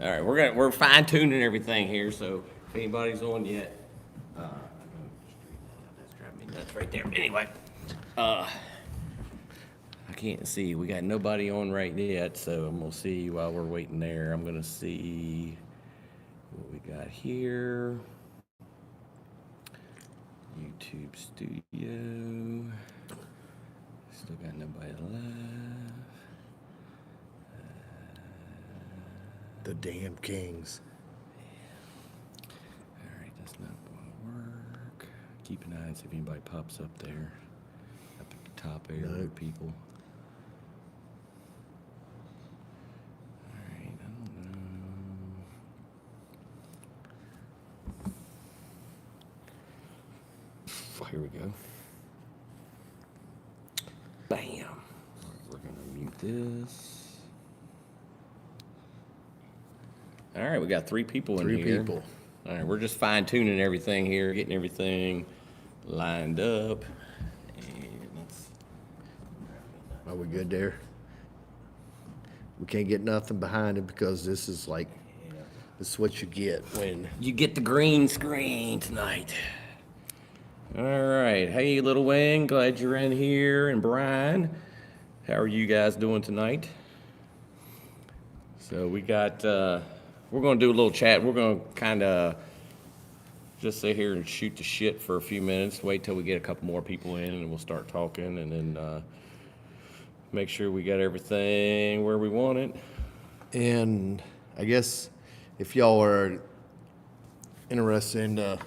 All right, we're fine tuning everything here. So if anybody's on yet, that's driving me nuts right there. Anyway, I can't see. We got nobody on right yet, so I'm gonna see while we're waiting there. I'm gonna see what we got here. YouTube Studio. Still got nobody live. The damn Kings. All right, that's not gonna work. Keep an eye and see if anybody pops up there. Up at the top area, Nope. people. All right, I don't know. Here we go. Bam. All right, we're gonna mute this. All right, we got 3 people in here. 3 people. All right, we're just fine tuning everything here, getting everything lined up. And let's. Are we good there? We can't get nothing behind it because this is like, this is what you get when. You get the green screen tonight. All right, hey, Little Wing, glad you're in here. And Brian, how are you guys doing tonight? So we got. We're going to do a little chat. We're going to kind of just sit here and shoot the shit for a few minutes. Wait till we get a couple more people in, and we'll start talking, and then make sure we got everything where we want it. And I guess if y'all are interested in the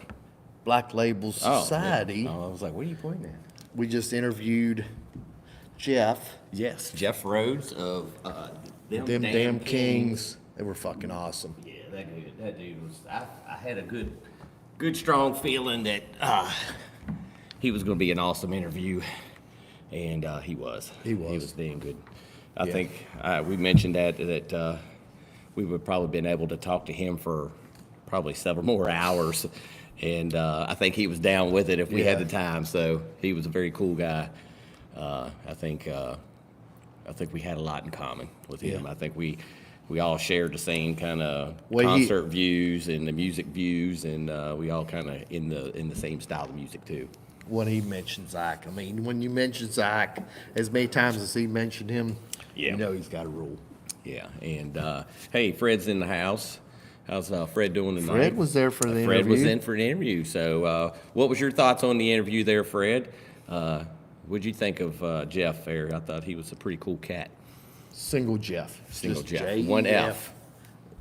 Black Label Society, Yeah. Oh, I was like, what are you pointing at? we just interviewed Jeff, Yes, Jeff Rhodes of them damn Kings. They were fucking awesome. Yeah, that dude was. I had a good strong feeling that he was going to be an awesome interview, and he was. He was. He was damn good. I Yeah. think we mentioned that we would probably been able to talk to him for probably several more hours, and I think he was down with it if we had Yeah. the time. So he was a very cool guy. I think we had a lot in common with him. Yeah. I think we all shared the same kind of Well, concert views and the music views, and we all kind of in the same style of music too. When he mentioned Zach, I mean, when you mention Zach as many times as he mentioned him, Yeah. you know he's got a rule. Yeah, and hey, Fred's in the house. How's Fred doing tonight? Fred was there for the Fred interview. was in for an interview. So, what was your thoughts on the interview there, Fred? What'd you think of Jeff there? I thought he was a pretty cool cat. Single Jeff. Single Just Jeff. J-E-F. 1 F.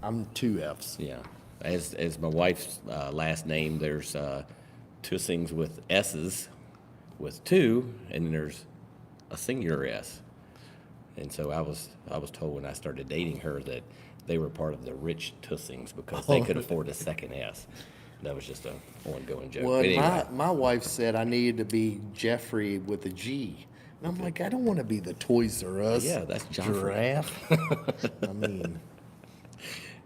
I'm 2 F's. Yeah. As my wife's last name, there's 2 things with S's, with 2, and then there's a singular S. And so I was told when I started dating her that they were part of the rich Tussings because they could afford a second S. That was just an ongoing joke. Well, But anyway, my wife said I needed to be Jeffrey with a G. And I'm like, I don't want to be the Toys R Us. Yeah, that's Joffrey. giraffe. I mean,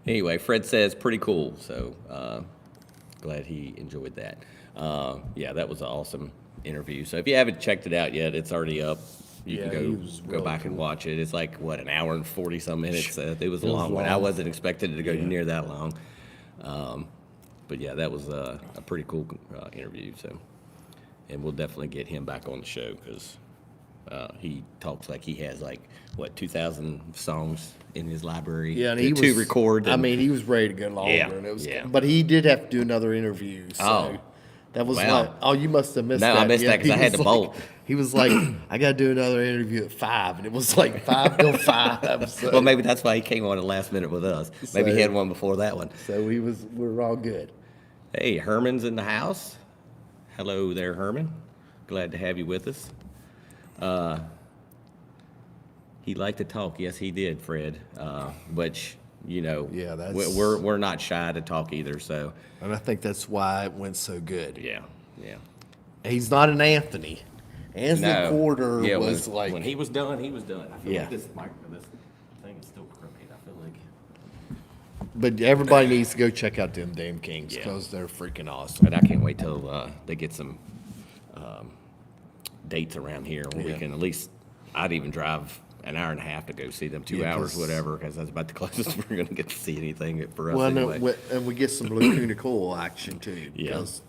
anyway, Fred says pretty cool. So glad he enjoyed that. Yeah, that was an awesome interview. So if you haven't checked it out yet, it's already up. You Yeah, he can was go really back and watch it. It's like what, an hour and 40 some minutes. It was a It was long one. I long. wasn't expecting it to go near that long. But yeah, that was a pretty cool interview. So, and we'll definitely get him back on the show because he talks like he has like what 2,000 songs in his library yeah, and he to was record. I and- mean, he was ready to go longer, Yeah, and it was. yeah. But he did have to do another interview. So Oh. that was Wow. like, oh, you must have missed No, that. I missed that 'cause he I had was to bolt. He was like, I got to do another interview at 5, and it was like 5 till 5. So, well, maybe that's why he came on at last minute with us. Maybe he So- had one before that one. so we were all good. Hey, Herman's in the house. Hello there, Herman. Glad to have you with us. He liked to talk. Yes, he did, Fred. Which you know, Yeah, that's- we're not shy to talk either. So And I think that's why it went so good. yeah. He's not an Anthony. Anthony No. Porter Yeah, was when, like, when he was done, he was done. I feel Yeah. like this thing is still crooked. I feel like. but everybody needs to go check out them damn Kings Yeah. because they're freaking awesome. But I can't wait till they get some dates around here where we Yeah. can at least. I'd even drive an hour and a half to go see them, 2 Yeah, hours, 'cause- whatever, because that's about the closest we're going to get to see anything for us Well, anyway. no, and we get some Lacuna Coil action too. Yeah. Because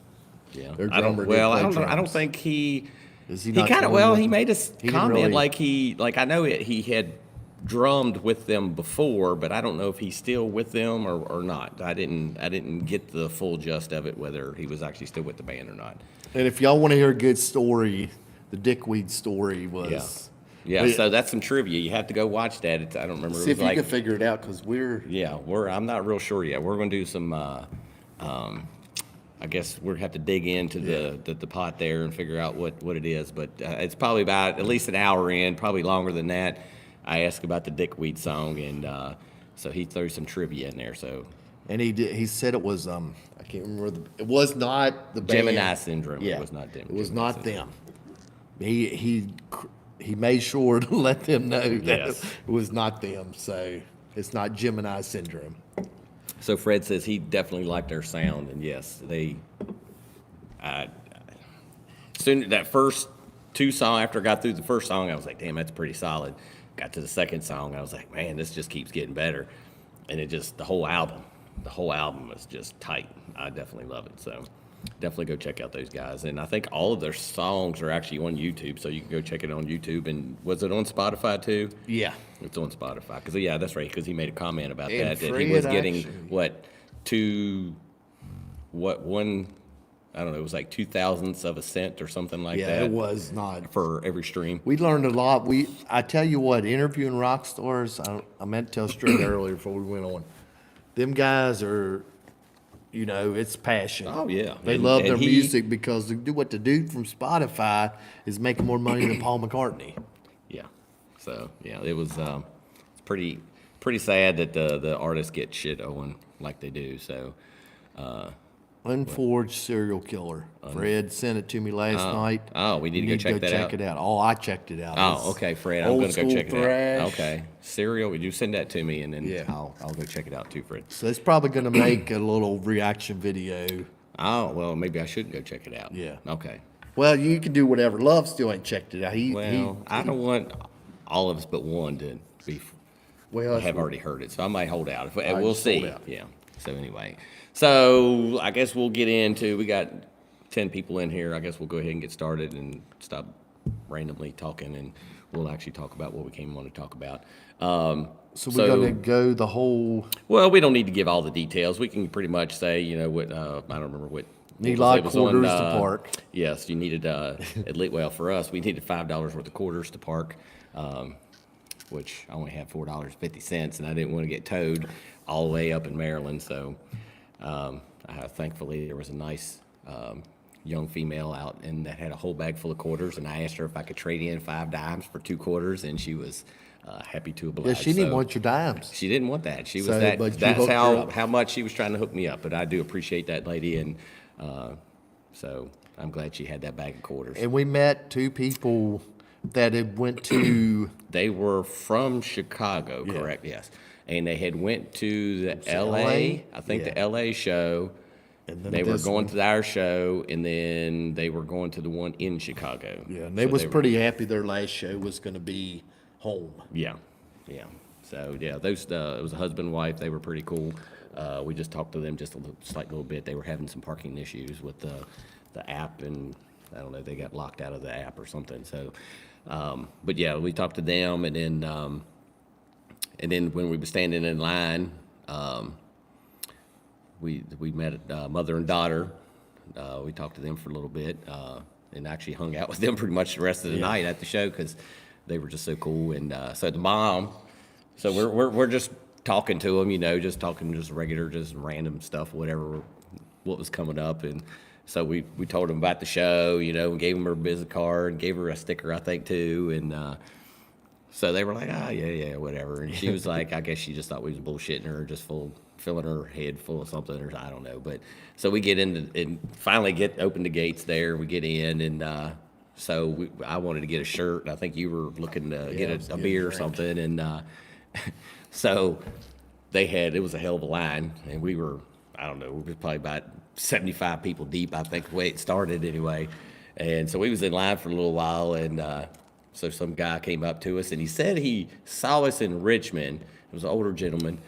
Yeah, their I don't. drummer did Well, I play don't know. I don't drums. think he. Is he He not kind of. touring Well, with he them? made a He didn't comment really- like I know he had drummed with them before, but I don't know if he's still with them or not. I didn't get the full gist of it, whether he was actually still with the band or not. And if y'all want to hear a good story, the Dickweed story was. Yeah, But- so that's some trivia. You have to go watch that. I don't remember. See It if was you like, can figure it out, because we're. yeah, I'm not real sure yet. We're going to do some. I guess we're have to dig into the pot there and figure out what it is. But it's probably about at least an hour in, probably longer than that. I asked about the Dickweed song, and so he threw some trivia in there. So And he did. He said it was. I can't remember. It was not the band. Gemini Syndrome. Yeah, It was not them. It was Gemini not Syndrome. them. He made sure to let them know that Yes. it was not them. So it's not Gemini syndrome. So Fred says he definitely liked their sound, and yes, they. Soon that first two song after I got through the first song, I was like, damn, that's pretty solid. Got to the second song, I was like, man, this just keeps getting better, and it just the whole album is just tight. I definitely love it. So definitely go check out those guys, and I think all of their songs are actually on YouTube, so you can go check it on YouTube. And was it on Spotify too? Yeah. It's on Spotify, because yeah, that's right, because he made a comment about And that he Fred was getting actually- one, I don't know, it was like 2,000ths of a cent or something like Yeah, that it was not. for every stream. We learned a lot. I tell you what, interviewing rock stars, I meant to tell Straight earlier before we went on. Them guys are, it's passion. Oh, yeah. They And- love and their he- music because the dude from Spotify is making more money than Paul McCartney. Yeah, so yeah, it was it's pretty sad that the artists get shit owing like they do. So Unforged serial killer. Fred sent it to me last night. oh, we need to go check that check out? it out. Oh, I checked it out. oh, It's okay, Fred, I'm old gonna go school check it out. thrash. Okay, Serial, would you send that to me, and then Yeah. I'll go check it out too, Fred. So it's probably going to make a little reaction video. Oh, well, maybe I should go check it out. Yeah. Okay. Well, you can do whatever. Love still ain't checked it out. Well, I don't want all of us but one to be well, have already heard it, so I might hold out. I We'll just hold see. out. Yeah. So anyway, so I guess we'll get into. We got 10 people in here. I guess we'll go ahead and get started and stop randomly talking, and we'll actually talk about what we came on to talk about. So we're going to go the whole. Well, we don't need to give all the details. We can pretty much say, what I don't remember what. Need what a was lot it. of It was quarters to park. Yes, you needed at least. Well, for us, we needed $5 worth of quarters to park, which I only had $4.50, and I didn't want to get towed all the way up in Maryland. So, thankfully, there was a nice young female out and that had a whole bag full of quarters, and I asked her if I could trade in 5 dimes for 2 quarters, and she was happy to oblige. Yeah, she didn't So- want your dimes. she didn't want that. She was So, that. but you That's hooked her up. how much she was trying to hook me up. But I do appreciate that lady, and so I'm glad she had that bag of quarters. And we met 2 people that had went to. They were from Chicago, Yeah. correct? Yes, and they had went to the it LA. LA? I think Yeah. the LA show. And then They were this going one. to our show, and then they were going to the one in Chicago. Yeah, and they So was were- pretty happy their last show was going to be home. Yeah, yeah. So yeah, those it was a husband and wife. They were pretty cool. We just talked to them just a slight little bit. They were having some parking issues with the app, and I don't know, they got locked out of the app or something. So, but yeah, we talked to them, and then when we were standing in line, we met mother and daughter. We talked to them for a little bit, and actually hung out with them pretty much the rest of the Yeah. night at the show because they were just so cool. And so the mom, so we're just talking to them, just talking just regular, just random stuff, whatever, what was coming up. And so we told them about the show, and gave them her business card, and gave her a sticker, I think, too. And so they were like, yeah, whatever. And she was like, I guess she just thought we was bullshitting her, just filling her head full of something, or I don't know. But so we get in and finally open the gates there. We get in, and so I wanted to get a shirt. I think you were looking to I get was a getting beer a or drink. something. And so it was a hell of a line, and we were, I don't know, we were probably about 75 people deep, I think, the way it started anyway. And so we was in line for a little while, and So some guy came up to us and he said he saw us in Richmond. It was an older gentleman,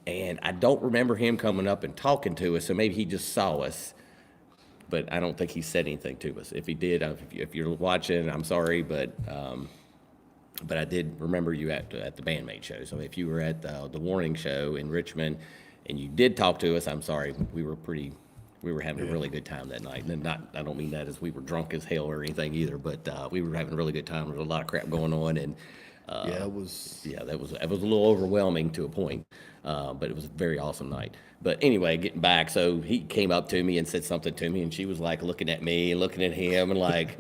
and I don't remember him coming up and talking to us. So maybe he just saw us, but I don't think he said anything to us. If he did, if you're watching, I'm sorry, but I did remember you at the Bandmate show. So if you were at the Warning show in Richmond and you did talk to us, I'm sorry. We were having a really good time that night. And I don't mean that as we were drunk as hell or anything either, but we were having a really good time. There was a lot of crap going on, and it was. yeah, it was a little overwhelming to a point, but it was a very awesome night. But anyway, getting back, so he came up to me and said something to me, and she was like looking at me and looking at him, and like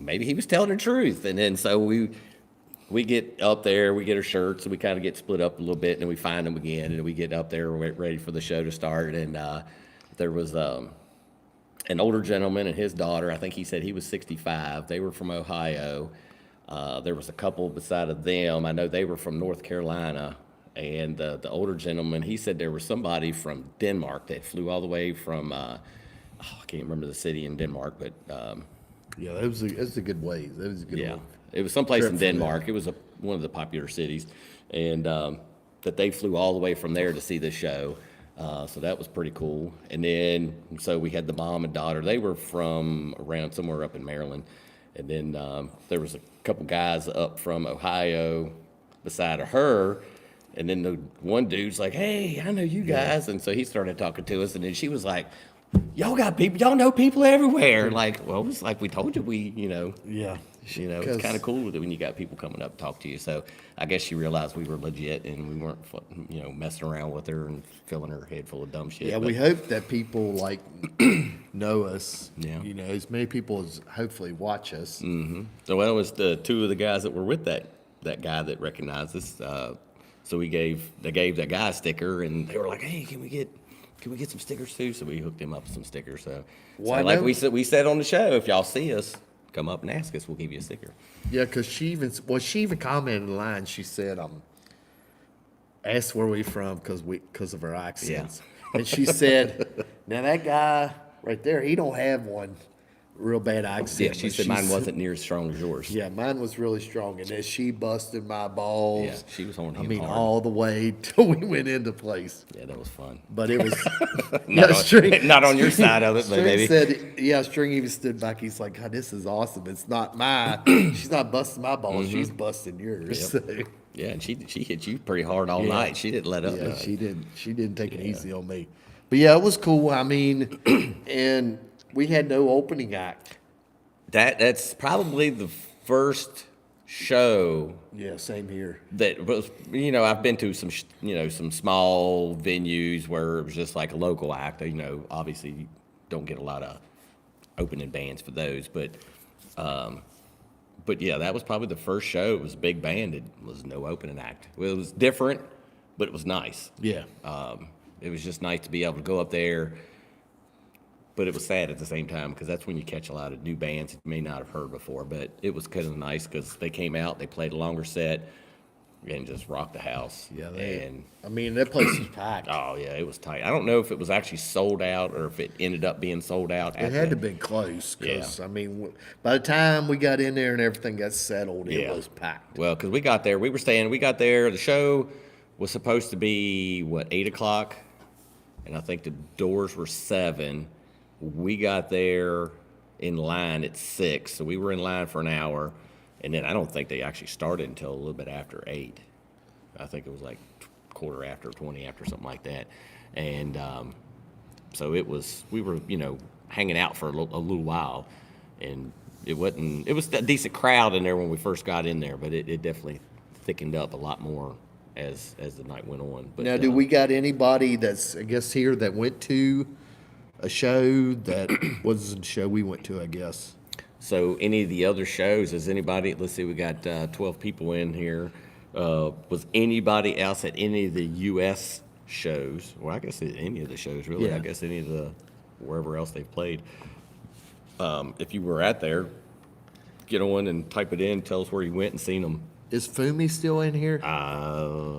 maybe he was telling the truth. And then so we get up there, we get our shirts, and we kind of get split up a little bit, and then we find them again, and we get up there, we're ready for the show to start, and there was an older gentleman and his daughter. I think he said he was 65. They were from Ohio. There was a couple beside of them. I know they were from North Carolina. And the older gentleman, he said there was somebody from Denmark that flew all the way from, I can't remember the city in Denmark, but Yeah, it was a good way. That was a good yeah, little it was someplace trip in for them. Denmark. It was one of the popular cities, and that they flew all the way from there to see the show. So that was pretty cool. And then so we had the mom and daughter. They were from around somewhere up in Maryland, and then there was a couple guys up from Ohio beside of her. And then the one dude's like, "Hey, I know you guys," and so he started talking to us. And then she was like, "Y'all got people, y'all know people everywhere." Like, well, it's like we told you, Yeah. it's kind of cool when you got people coming up to talk to you. So I guess she realized we were legit and we weren't, messing around with her and filling her head full of dumb shit. Yeah, But, we hope that people like know us. Yeah. As many people as hopefully watch us. So well, it was the two of the guys that were with that guy that recognized us. So they gave that guy a sticker, and they were like, "Hey, can we get some stickers too?" So we hooked him up with some stickers. So like we said on the show, if y'all see us, come up and ask us. We'll give you a sticker. Yeah, because she even commented in the line. She said, asked where we from because of our accents. And she said, "Now that guy right there, he don't have one real bad accent." Yeah, she but said mine wasn't near as strong as yours. Yeah, mine was really strong, and then she busted my balls. Yeah, she was on him I mean, hard. all the way till we went into place. Yeah, that was fun. But it was Not on your side of it, but String maybe. said, String even stood back. He's like, "God, this is awesome. It's not mine. She's not busting my balls. She's busting yours." Yep. So, Yeah, and she hit you pretty hard all night. She didn't let up. yeah, none. she didn't take it easy on me. But yeah, it was cool. I mean, and we had no opening act. That's probably the first show Yeah, same here. that was, I've been to some, some small venues where it was just like a local act. Obviously you don't get a lot of opening bands for those, but yeah, that was probably the first show. It was a big band. It was no opening act. Well, it was different, but it was nice. Yeah. It was just nice to be able to go up there. But it was sad at the same time because that's when you catch a lot of new bands that you may not have heard before. But it was kind of nice because they came out, they played a longer set, and just rocked the house. Yeah, and that place was packed. oh yeah, it was tight. I don't know if it was actually sold out or if it ended up being sold out. It had to have been close because, by the time we got in there and everything got settled, it was packed. Well, because we got there, the show was supposed to be, 8 o'clock? And I think the doors were 7. We got there in line at 6, so we were in line for an hour. And then I don't think they actually started until a little bit after 8. I think it was like quarter after, 20 after, something like that. And so we were, hanging out for a little while. And it was a decent crowd in there when we first got in there, but it definitely thickened up a lot more as the night went on. But Now, do we got anybody that's, I guess, here that went to a show that wasn't the show we went to, I guess? So any of the other shows, has anybody, let's see, we got 12 people in here. Was anybody else at any of the U.S. shows? Well, I guess at any of the shows, really. Yeah. I guess any of the, wherever else they've played. If you were at there, get on and type it in, tell us where you went and seen them. Is Fumi still in here? I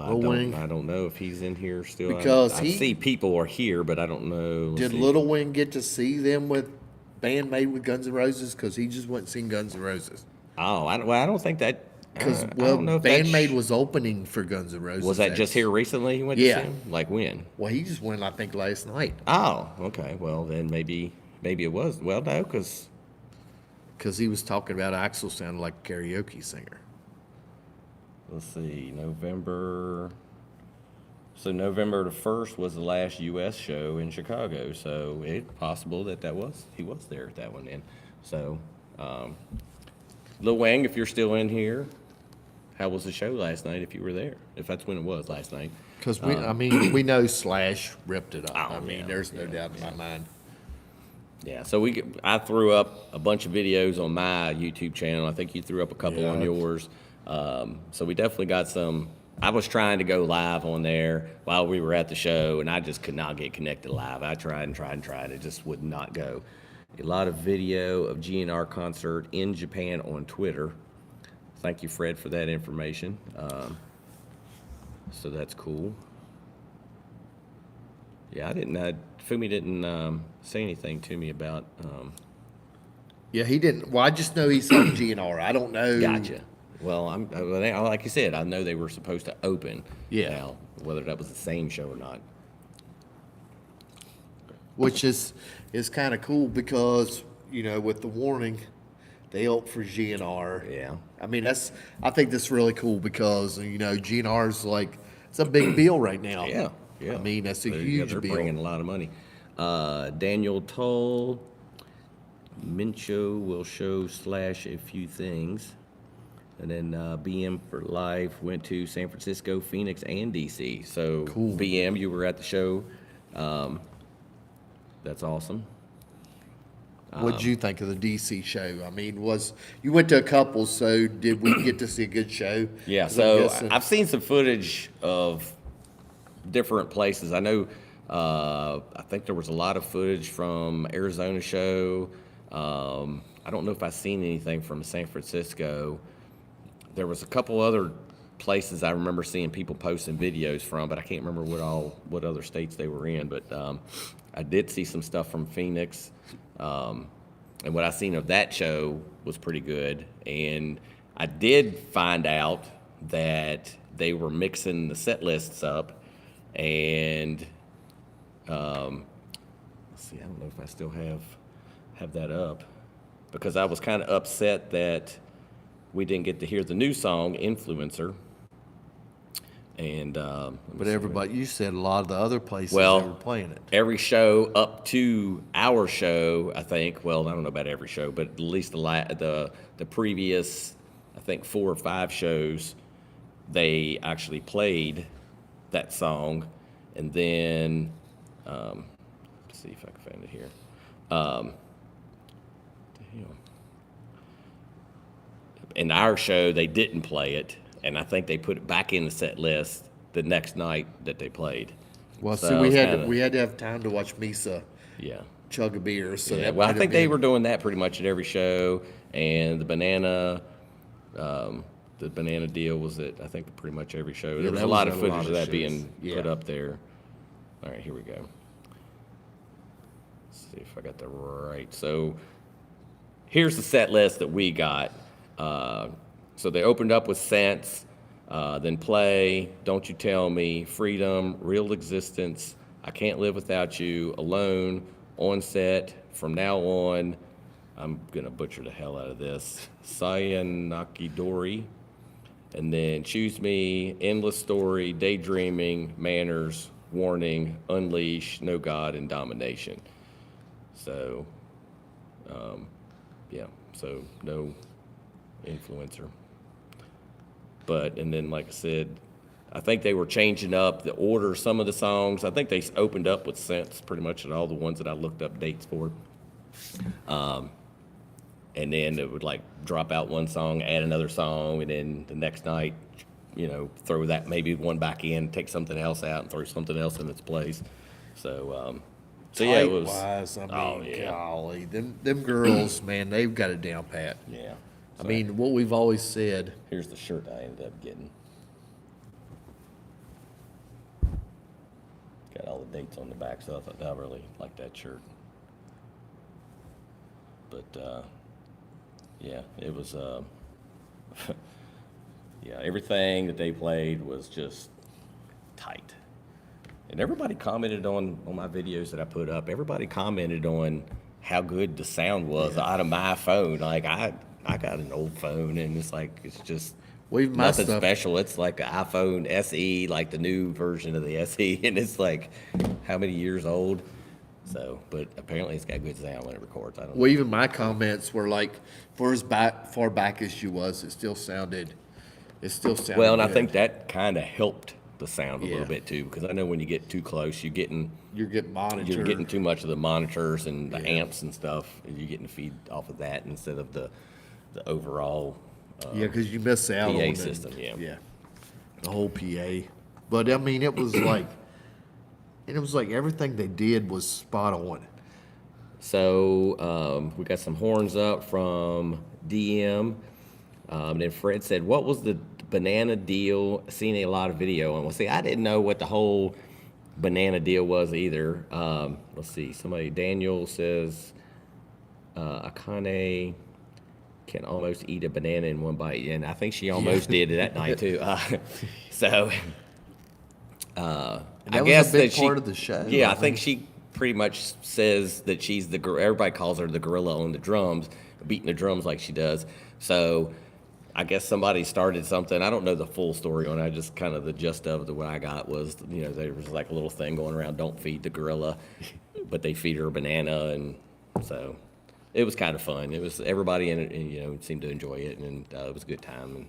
don't know if he's in here still. Because I see people are here, but I don't know. Let's Did see. Little Wing get to see them with Band Maid with Guns N' Roses? Because he just went and seen Guns N' Roses. Oh, I don't think that. Because, I well, don't know if that Bandmaid was opening for Guns N' Roses. was that just here recently. You went to Yeah. see him? Like when? Well, he just went, I think, last night. Oh, okay. Well, then maybe it was. Well, no, because Because he was talking about Axl sounded like a karaoke singer. let's see, November. So November the 1st was the last U.S. show in Chicago. So it's possible that he was there at that one then. So, Lil Wang, if you're still in here, how was the show last night? If you were there, if that's when it was last night. Because we know Slash ripped it up. Oh, I mean, yeah, there's no doubt in my mind. Yeah, so I threw up a bunch of videos on my YouTube channel. I think you threw up a couple on Yeah. yours. So we definitely got some. I was trying to go live on there while we were at the show, and I just could not get connected live. I tried and tried and tried. It just would not go. A lot of video of GNR concert in Japan on Twitter. Thank you, Fred, for that information. So that's cool. Yeah, Fumi didn't say anything to me about. Yeah, he didn't. Well, I just know he's on GNR. I don't know. Gotcha. Well, like you said, I know they were supposed to open. Yeah. Now, whether that was the same show or not. Which is kind of cool because, with the warning, they opt for GNR. Yeah. I mean, I think that's really cool because, GNR's like, it's a big deal right now. Yeah. Yeah. I mean, that's a They're huge deal. bringing a lot of money. Daniel Toll, Mincho will show Slash a few things. And then BM for Life went to San Francisco, Phoenix, and DC. So Cool. BM, you were at the show. That's awesome. What'd you think of the DC show? I mean, you went to a couple, so did we get to see a good show? Yeah, 'Cause I'm so guessing- I've seen some footage of different places. I know, I think there was a lot of footage from Arizona show. I don't know if I've seen anything from San Francisco. There was a couple other places I remember seeing people posting videos from, but I can't remember what other states they were in. But I did see some stuff from Phoenix, and what I seen of that show was pretty good. And I did find out that they were mixing the set lists up, and let's see, I don't know if I still have that up, because I was kind of upset that we didn't get to hear the new song, Influencer. And But everybody, you said a lot of the other places Well, they were playing it. every show up to our show, I think, well, I don't know about every show, but at least the previous, I think, 4 or 5 shows, they actually played that song. And then, let's see if I can find it here. Damn. In our show, they didn't play it, and I think they put it back in the set list the next night that they played. Well, So see, I we was had kinda- we had to have time to watch Misa Yeah. chug a beer. So Yeah, that well, I might have think they been- were doing that pretty much at every show, and the banana deal was at, I think, pretty much every show. There was that a lot was of at a lot footage of of that being shows. Yeah. put up there. All right, here we go. Let's see if I got the right. So here's the set list that we got. So they opened up with Sense, then Play, Don't You Tell Me, Freedom, Real Existence, I Can't Live Without You, Alone, On Set, From Now On, I'm going to butcher the hell out of this, Sayanakidori, and then Choose Me, Endless Story, Daydreaming, Manners, Warning, Unleash, No God, and Domination. So, yeah, so no Influencer. But, and then, like I said, I think they were changing up the order of some of the songs. I think they opened up with Sense pretty much at all the ones that I looked up dates for. And then it would like drop out one song, add another song, and then the next night, throw that maybe one back in, take something else out, and throw something else in its place. So, yeah, it was. Height-wise, I mean, Oh, yeah. golly, them girls, man, they've got it down pat. Yeah. I mean, what we've always said. Here's the shirt I ended up getting. Got all the dates on the back, so I thought I really liked that shirt. But yeah, it was Yeah, everything that they played was just tight. And everybody commented on my videos that I put up. Everybody commented on how good the sound was out of my phone. Like I got an old phone, and it's just Well, even my nothing stuff- special. It's like an iPhone SE, like the new version of the SE, and it's like how many years old? So, but apparently it's got good sound when it records. I don't know. Well, even my comments were like, for as far back as she was, it still sounded. Well, and I good. think that kind of helped the sound a Yeah. little bit too, because I know when you get too close, you're getting monitored. you're getting too much of the monitors and the Yeah. amps and stuff, and you're getting the feed off of that instead of the overall. Yeah, because you miss out PA on the system, yeah. the whole PA. But I mean, it was like, everything they did was spot on. So we got some horns up from DM. Then Fred said, "What was the banana deal? Seen a lot of video." And well, see, I didn't know what the whole banana deal was either. Let's see. Daniel says, Akane can almost eat a banana in one bite, and I think she almost did it that night too. So that I was guess a big that part of the show, Yeah, I wasn't think she pretty much says that she's everybody calls her the gorilla on the drums, beating the drums like she does. So I guess somebody started something. I don't know the full story on it. I just kind of the gist of what I got was, there was like a little thing going around, don't feed the gorilla, but they feed her a banana, and so it was kind of fun. It was everybody in it, and, seemed to enjoy it, and it was a good time. And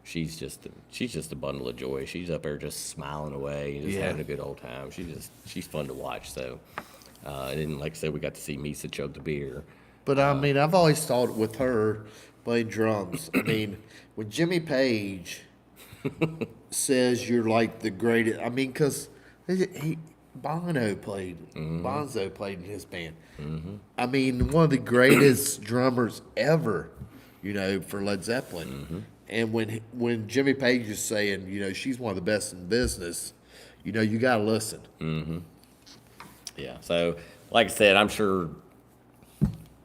she's just a bundle of joy. She's up there just smiling away, and just Yeah. having a good old time. She's fun to watch. So, and then like I said, we got to see Misa chug the beer. But I mean, I've always thought with her playing drums. I mean, when Jimmy Page says you're like the greatest, I mean, because Bonzo played in his band. I mean, one of the greatest drummers ever, for Led Zeppelin. And when Jimmy Page is saying, she's one of the best in business, you got to listen. Yeah. So, like I said, I'm sure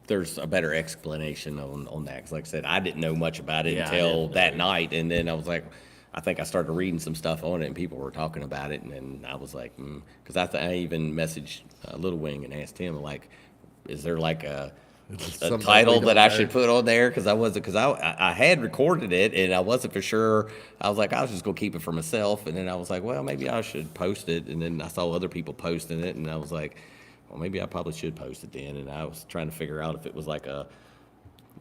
there's a better explanation on that. 'Cause like I said, I didn't know much about it Yeah, I until didn't that night, and then I was like, I think I started reading some stuff on it, and people were talking about it, and then I was like, because I even messaged Little Wing and asked him, like, is there like a Something title we that don't I know. should put on there? Because I had recorded it, and I wasn't for sure. I was like, I was just gonna keep it for myself, and then I was like, well, maybe I should post it, and then I saw other people posting it, and I was like, well, maybe I probably should post it then. And I was trying to figure out if it was like a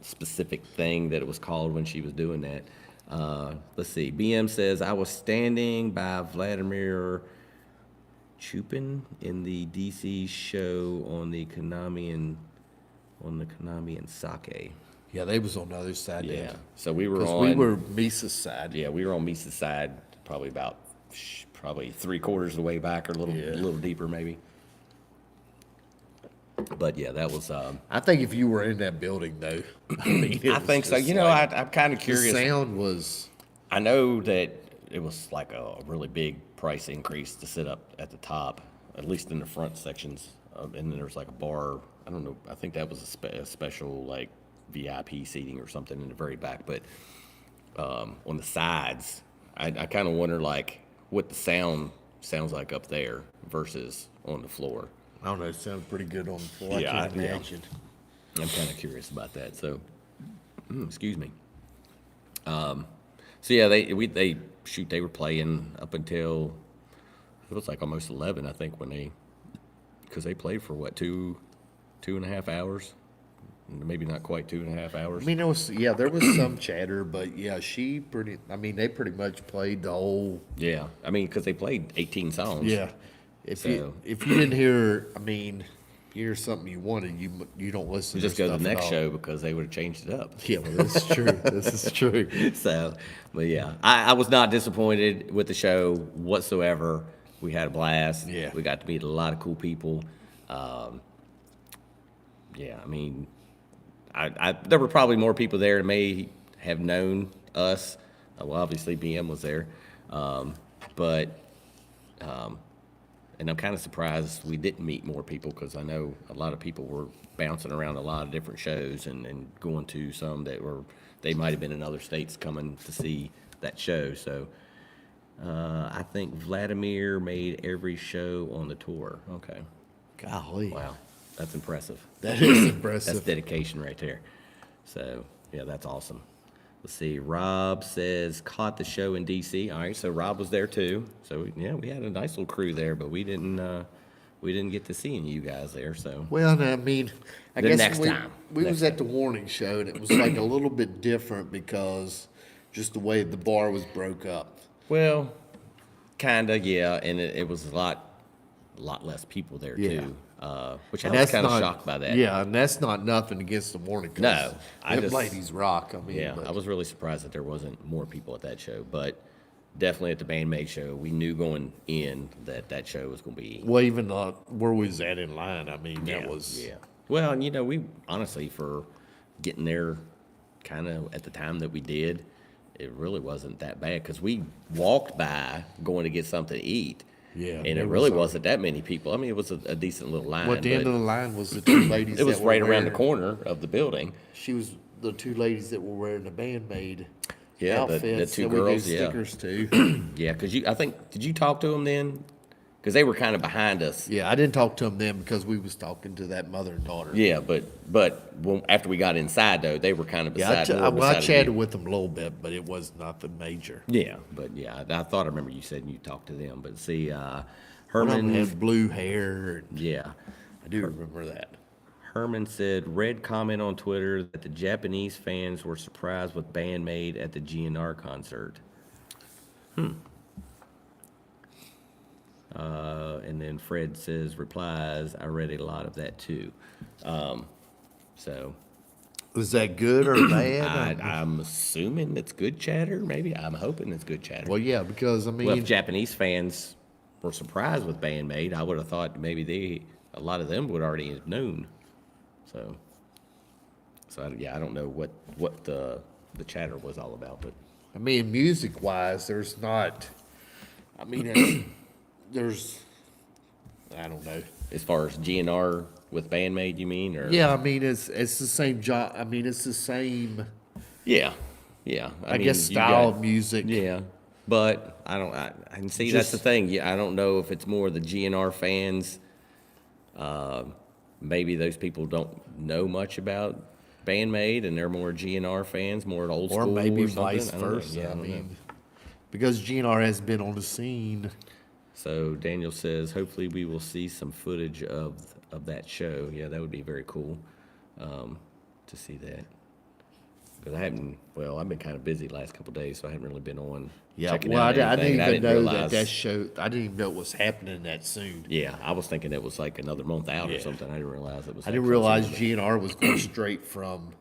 specific thing that it was called when she was doing that. Let's see. BM says, I was standing by Vladimir Chupin in the DC show on the Konami and Sake. Yeah, they was on the other side. Yeah. So we were Because on. we were Misa's side. Yeah, we were on Misa's side, probably about 3/4 of the way back, or a little deeper maybe. But yeah, that was. I think if you were in that building, though, I mean, it I was think so. just I'm kind of the curious. sound was. I know that it was like a really big price increase to sit up at the top, at least in the front sections, and then there was like a bar. I don't know. I think that was a special like VIP seating or something in the very back. But on the sides, I kind of wonder like what the sound sounds like up there versus on the floor. I don't know. It sounded pretty good on the floor. Yeah, I can't yeah. imagine. I'm kind of curious about that. So, excuse me. So yeah, they were playing up until it was like almost 11, I think, because they played for what, 2.5 hours, maybe not quite 2.5 hours. I mean, there was some chatter, but yeah, they pretty much played the whole. Yeah, I mean, because they played 18 songs. Yeah. If you didn't hear, you hear something you wanted, you don't listen. You just to go to stuff the at next all. show because they would have changed it up. Yeah, well, this is true. This is true. So, but yeah, I was not disappointed with the show whatsoever. We had a blast. Yeah. We got to meet a lot of cool people. Yeah, I mean, there were probably more people there that may have known us. Well, obviously BM was there. But and I'm kind of surprised we didn't meet more people because I know a lot of people were bouncing around a lot of different shows and going to some that they might have been in other states coming to see that show. So I think Vladimir made every show on the tour. Okay. Golly. Wow. That's impressive. That is impressive. That's dedication right there. So, yeah, that's awesome. Let's see. Rob says, caught the show in D.C. All right, so Rob was there too. So, yeah, we had a nice little crew there, but we didn't get to seeing you guys there. So, Well, I mean, I The guess next time. we Next was at the warning show, and it was like a little bit different because just the way the bar was broke up. well, kind of, yeah, and it was a lot less people there Yeah. too, which I And was that's kind of not- shocked by that. Yeah, and that's not nothing against the warning. 'Cause No, I them just- ladies rock. I mean, Yeah, but- I was really surprised that there wasn't more people at that show, but definitely at the Band Maid show, we knew going in that show was going to be. Well, even where we was at in line, I mean, that was. Yeah. Well, and we honestly, for getting there kind of at the time that we did, it really wasn't that bad because we walked by going to get something to eat. Yeah, And there it really was a- wasn't that many people. I mean, it was a decent little line. Well, at the end but of the line was the two ladies. it was that were right around the wearing- corner of the building. She was the two ladies that were wearing the Band Maid Yeah, the outfits two that girls, we yeah. gave stickers to. Yeah, because I think, did you talk to them then? Because they were kind of behind us. Yeah, I didn't talk to them then because we was talking to that mother and daughter. Yeah, but after we got inside though, they were kind of Yeah, beside. I beside of chatted you. with them a little bit, but it was nothing major. Yeah, but yeah, I thought I remember you said you talked to them. But see, One of them Herman. had blue hair. And Yeah, I do remember that. Herman said, read comment on Twitter that the Japanese fans were surprised with Band Maid at the GNR concert. And then Fred replies, I read a lot of that too. So Was that good or bad? I'm assuming it's good chatter, maybe. I'm hoping it's good chatter. Well, yeah, because I mean, Well, if Japanese fans were surprised with Band Maid, I would have thought maybe a lot of them would already have known. So I don't know what the chatter was all about, but I mean, music-wise, there's not. I mean, there's. I don't know. as far as GNR with Band Maid, you mean? Or Yeah, I mean, it's the same job. I mean, it's the same. yeah. I mean, guess you style got- of music. Yeah, but I can see that's the Just- thing. Yeah, I don't know if it's more the GNR fans. Maybe those people don't know much about Band Maid, and they're more GNR fans, more old Or school, maybe something. vice I don't know. versa. Yeah, I don't know. mean, because GNR has been on the scene. So Daniel says, hopefully we will see some footage of that show. Yeah, that would be very cool to see that. Because I've been kind of busy the last couple of days, so I haven't really been on Yeah, checking well, I out didn't anything, and even know realize- that show. I didn't even know it was happening that soon. Yeah, I was thinking it was like another month out or Yeah. something. I didn't realize it was. I that didn't close realize in. GNR was going straight from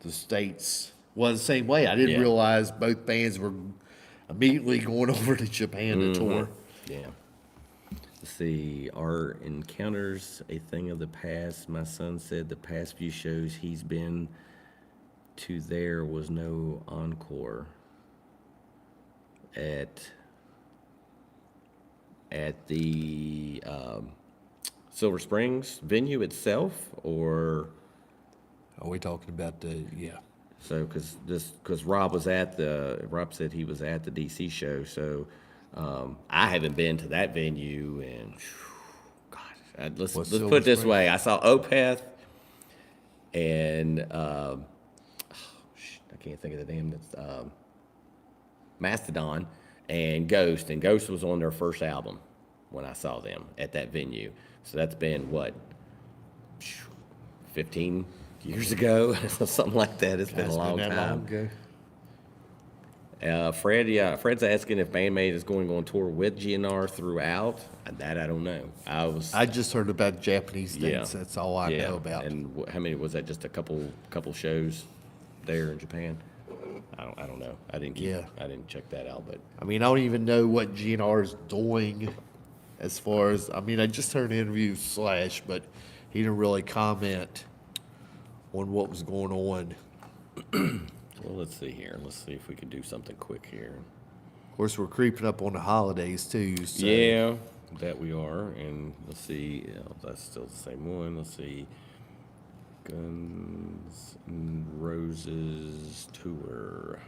the States. Well, the same way. I didn't Yeah. realize both bands were immediately going over to Japan to tour. Yeah. Let's see. Are encounters a thing of the past? My son said the past few shows he's been to there was no encore at the Silver Springs venue itself, or Are we talking about the, yeah. so because Rob said he was at the DC show, so I haven't been to that venue, and God, let's What's put Silver it this Spring? way: I saw Opeth, and I can't think of the name. That's Mastodon and Ghost was on their first album when I saw them at that venue. So that's been what, 15 years ago, something like that. It's been a It's long that time. long ago. Fred's asking if Band Maid is going on tour with GNR throughout. That I don't know. I just heard about Japanese things. Yeah. That's all I know about. And how many was that? Just a couple shows there in Japan. I don't know. I didn't check that out, but I mean, I don't even know what GNR is doing as far as, I mean, I just heard an interview with Slash, but he didn't really comment on what was going on. well, let's see here. Let's see if we can do something quick here. Of course, we're creeping up on the holidays too. So. Yeah, That we are, and let's see, that's still the same one. Let's see, Guns N' Roses tour.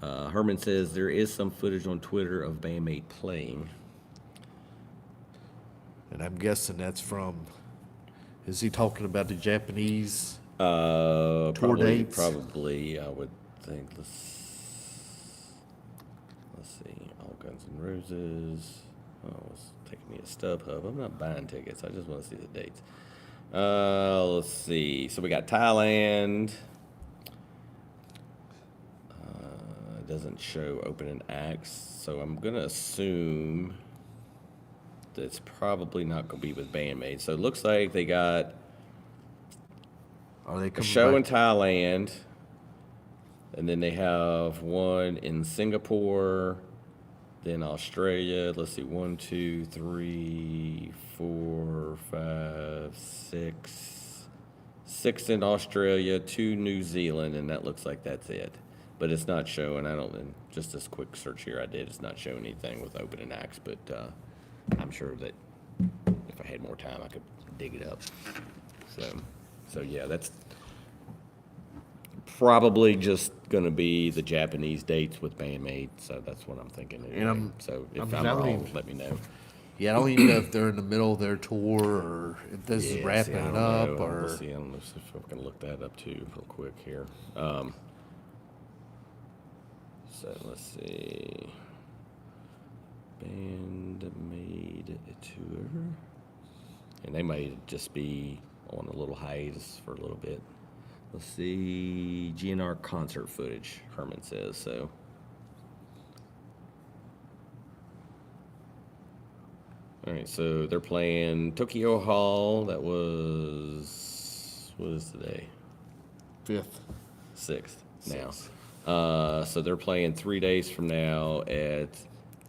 Herman says there is some footage on Twitter of Maid playing. And I'm guessing that's from. Is he talking about the Japanese? Probably, dates? probably. I would think. Let's see. All Guns N' Roses. Oh, it's taking me to StubHub. I'm not buying tickets. I just want to see the dates. Let's see. So we got Thailand. It doesn't show opening acts, so I'm gonna assume that it's probably not gonna be with Maid. So it looks like they got Are they a coming show in back? Thailand, and then they have one in Singapore, then Australia. Let's see, 1, 2, 3, 4, 5, 6. 6 in Australia, 2 New Zealand, and that looks like that's it. But it's not showing. I don't. And just this quick search here I did, it's not showing anything with opening acts. But I'm sure that if I had more time, I could dig it up. So yeah, that's probably just going to be the Japanese dates with Maid. So that's what I'm thinking. Anyway. So if I'm wrong, let me know. Yeah, I don't even know if they're in the middle of their tour or if this is Yeah, wrapping see, I it don't up know. or. Let's see, I don't know if I can look that up too real quick here. So let's see. Band Maid tour. And they might just be on a little hiatus for a little bit. Let's see. GNR concert footage, Herman says. So. All right, so they're playing Tokyo Hall. That was, what is today? 5th. 6th now. So they're playing 3 days from now at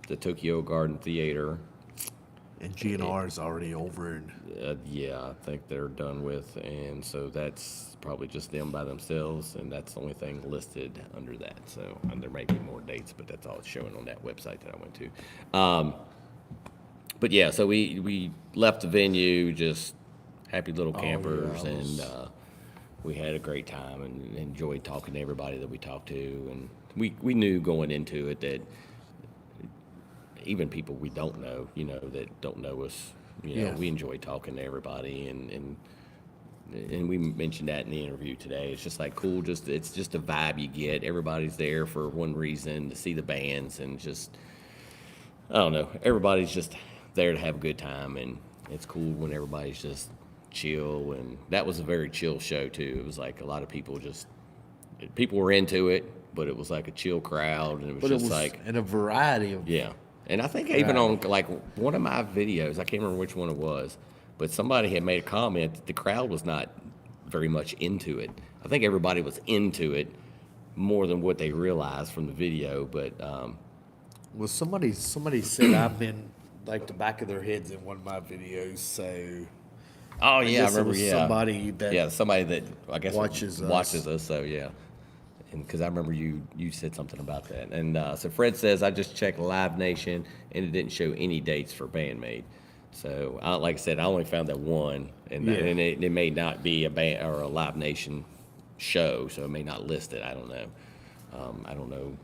the Tokyo Garden Theater. And GNR is already over. Yeah, I think they're done with, and so that's probably just them by themselves, and that's the only thing listed under that. So there may be more dates, but that's all it's showing on that website that I went to. But yeah, so we left the venue just happy little campers, and we had a great time and enjoyed talking to everybody that we talked to, and we knew going into it that even people we don't know, that don't know us, we enjoy talking to everybody, and we mentioned that in the interview today. It's just like cool, it's just a vibe you get. Everybody's there for one reason, to see the bands, and just, I don't know, everybody's just there to have a good time, and it's cool when everybody's just chill. And that was a very chill show too. It was like a lot of people were into it, but it was like a chill crowd, and it was just like in a variety of. Yeah. And I think even on like one of my videos, I can't remember which one it was, but somebody had made a comment that the crowd was not very much into it. I think everybody was into it more than what they realized from the video, but Well, somebody said I've been like the back of their heads in one of my videos. So. oh yeah, I guess it remember. was Yeah, somebody that I guess watches us. So yeah, and because I remember you said something about that. And so Fred says I just checked Live Nation and it didn't show any dates for Maid. So like I said, I only found that one, and it may not be a band or a Live Nation show, so it may not list it. I don't know. I don't know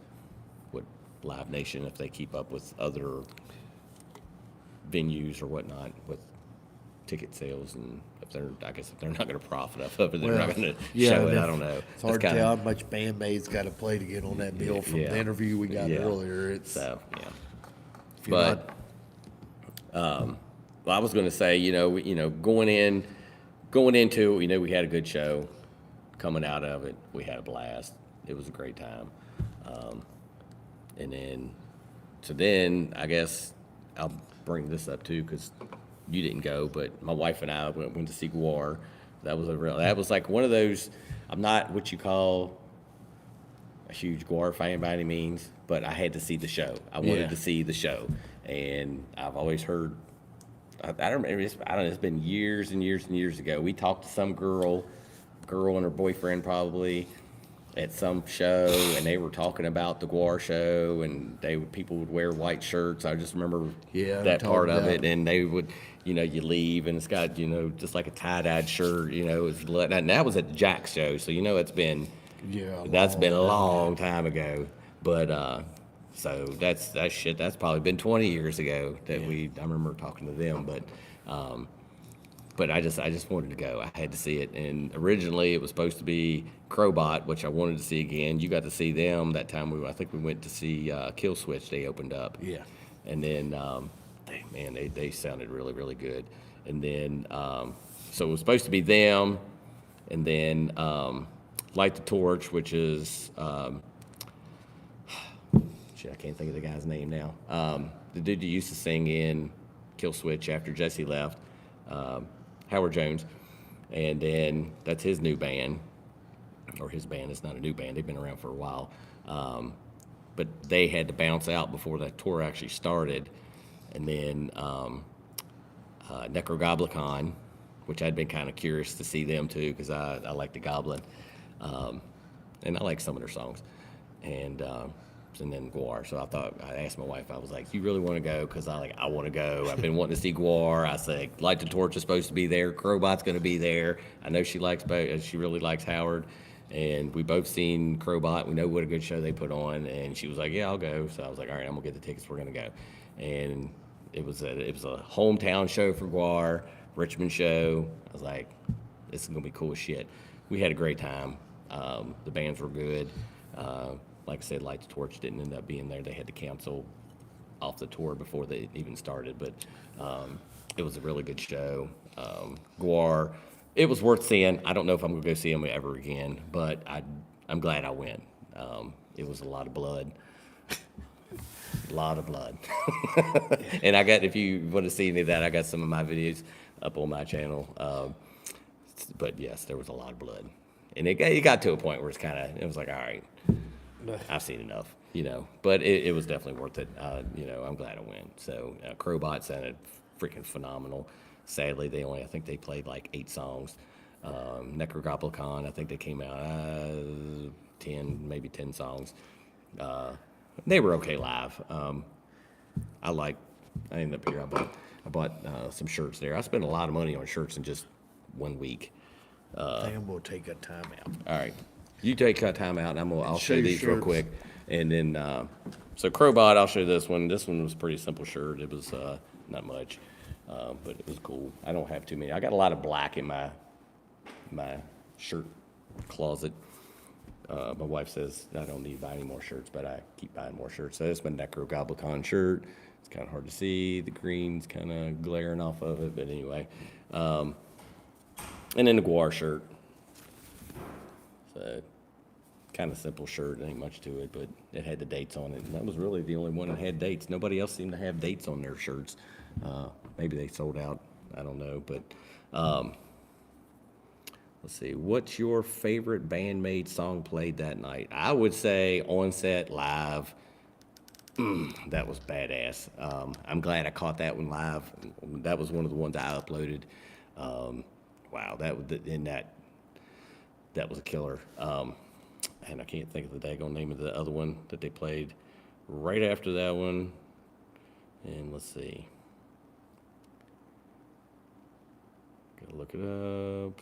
what Live Nation, if they keep up with other venues or whatnot with ticket sales, and if they're not going to profit off of it, they're not going to show it. I don't know. It's hard to tell how much Maid's got to play to get on that bill from the interview we got earlier. It's so yeah. But well, I was going to say, going into it, we had a good show. Coming out of it, we had a blast. It was a great time. And then I guess I'll bring this up too, because you didn't go, but my wife and I went to see Guar. That was like one of those. I'm not what you call a huge Guar fan by any means, but I had to see the show. I wanted to see the show, and I've always heard. I don't remember. I don't know. It's been years and years and years ago. We talked to some girl and her boyfriend probably, at some show, and they were talking about the Guar show, and people would wear white shirts. I just remember Yeah, that talking part of about- it, and they would, you leave, and it's got, just like a tie-dyed shirt, and that was at the Jack show, so it's been, Yeah, that's been a long long time ago, but so that's shit. That's probably been 20 years ago that I remember talking to them, but I just wanted to go. I had to see it, and originally it was supposed to be Crowbot, which I wanted to see again. You got to see them that time. I think we went to see Kill Switch. They opened up, Yeah. and then they sounded really really good. And then so it was supposed to be them, and then Light the Torch, which is shit, I can't think of the guy's name now. The dude that used to sing in Kill Switch after Jesse left. Howard Jones, and then that's his new band, or his band. It's not a new band; they've been around for a while, but they had to bounce out before that tour actually started, and then Necrogoblicon, which I'd been kind of curious to see them too because I like the Goblin, and I like some of their songs, and then Guar. So I asked my wife, I was like, "You really want to go?" Because I want to go. I've been wanting to see Guar. I said, Light the Torch is supposed to be there. Crowbot's going to be there. I know she likes both. She really likes Howard, and we both seen Crowbot. We know what a good show they put on, and she was like, "Yeah, I'll go." So I was like, "All right, I'm gonna get the tickets. We're gonna go." And it was a hometown show for Guar, Richmond show. I was like, "This is gonna be cool as shit." We had a great time. The bands were good. Like I said, Light the Torch didn't end up being there. They had to cancel off the tour before they even started. But it was a really good show. Guar, it was worth seeing. I don't know if I'm going to go see them ever again, but I'm glad I went. It was a lot of blood. A lot of blood. And if you want to see any of that, I got some of my videos up on my channel. But yes, there was a lot of blood. And it got to a point where it was like, all right. I've seen enough, but it was definitely worth it. I'm glad I went. So Crowbot sounded freaking phenomenal. Sadly, I think they played like 8 songs. Necrogoblicon, I think they came out 10 songs. They were okay live. I ended up here. I bought some shirts there. I spent a lot of money on shirts in just 1 week. I think I'm gonna take a time out. All right. You take time out, and I'll show show these real shirts. quick. And then, so Crowbot, I'll show this one. This one was a pretty simple shirt. It was not much, but it was cool. I don't have too many. I got a lot of black in my shirt closet. My wife says I don't need to buy any more shirts, but I keep buying more shirts. So this is my Necrogoblicon shirt. It's kind of hard to see. The green's kind of glaring off of it, but anyway. And then the Guar shirt. So, kind of simple shirt, ain't much to it, but it had the dates on it. And that was really the only one that had dates. Nobody else seemed to have dates on their shirts. Maybe they sold out. I don't know. But let's see. What's your favorite Maid song played that night? I would say On Set Live. That was badass. I'm glad I caught that one live. That was one of the ones I uploaded. Wow, that was a killer. And I can't think of the daggone name of the other one that they played right after that one. And let's see. Gotta look it up.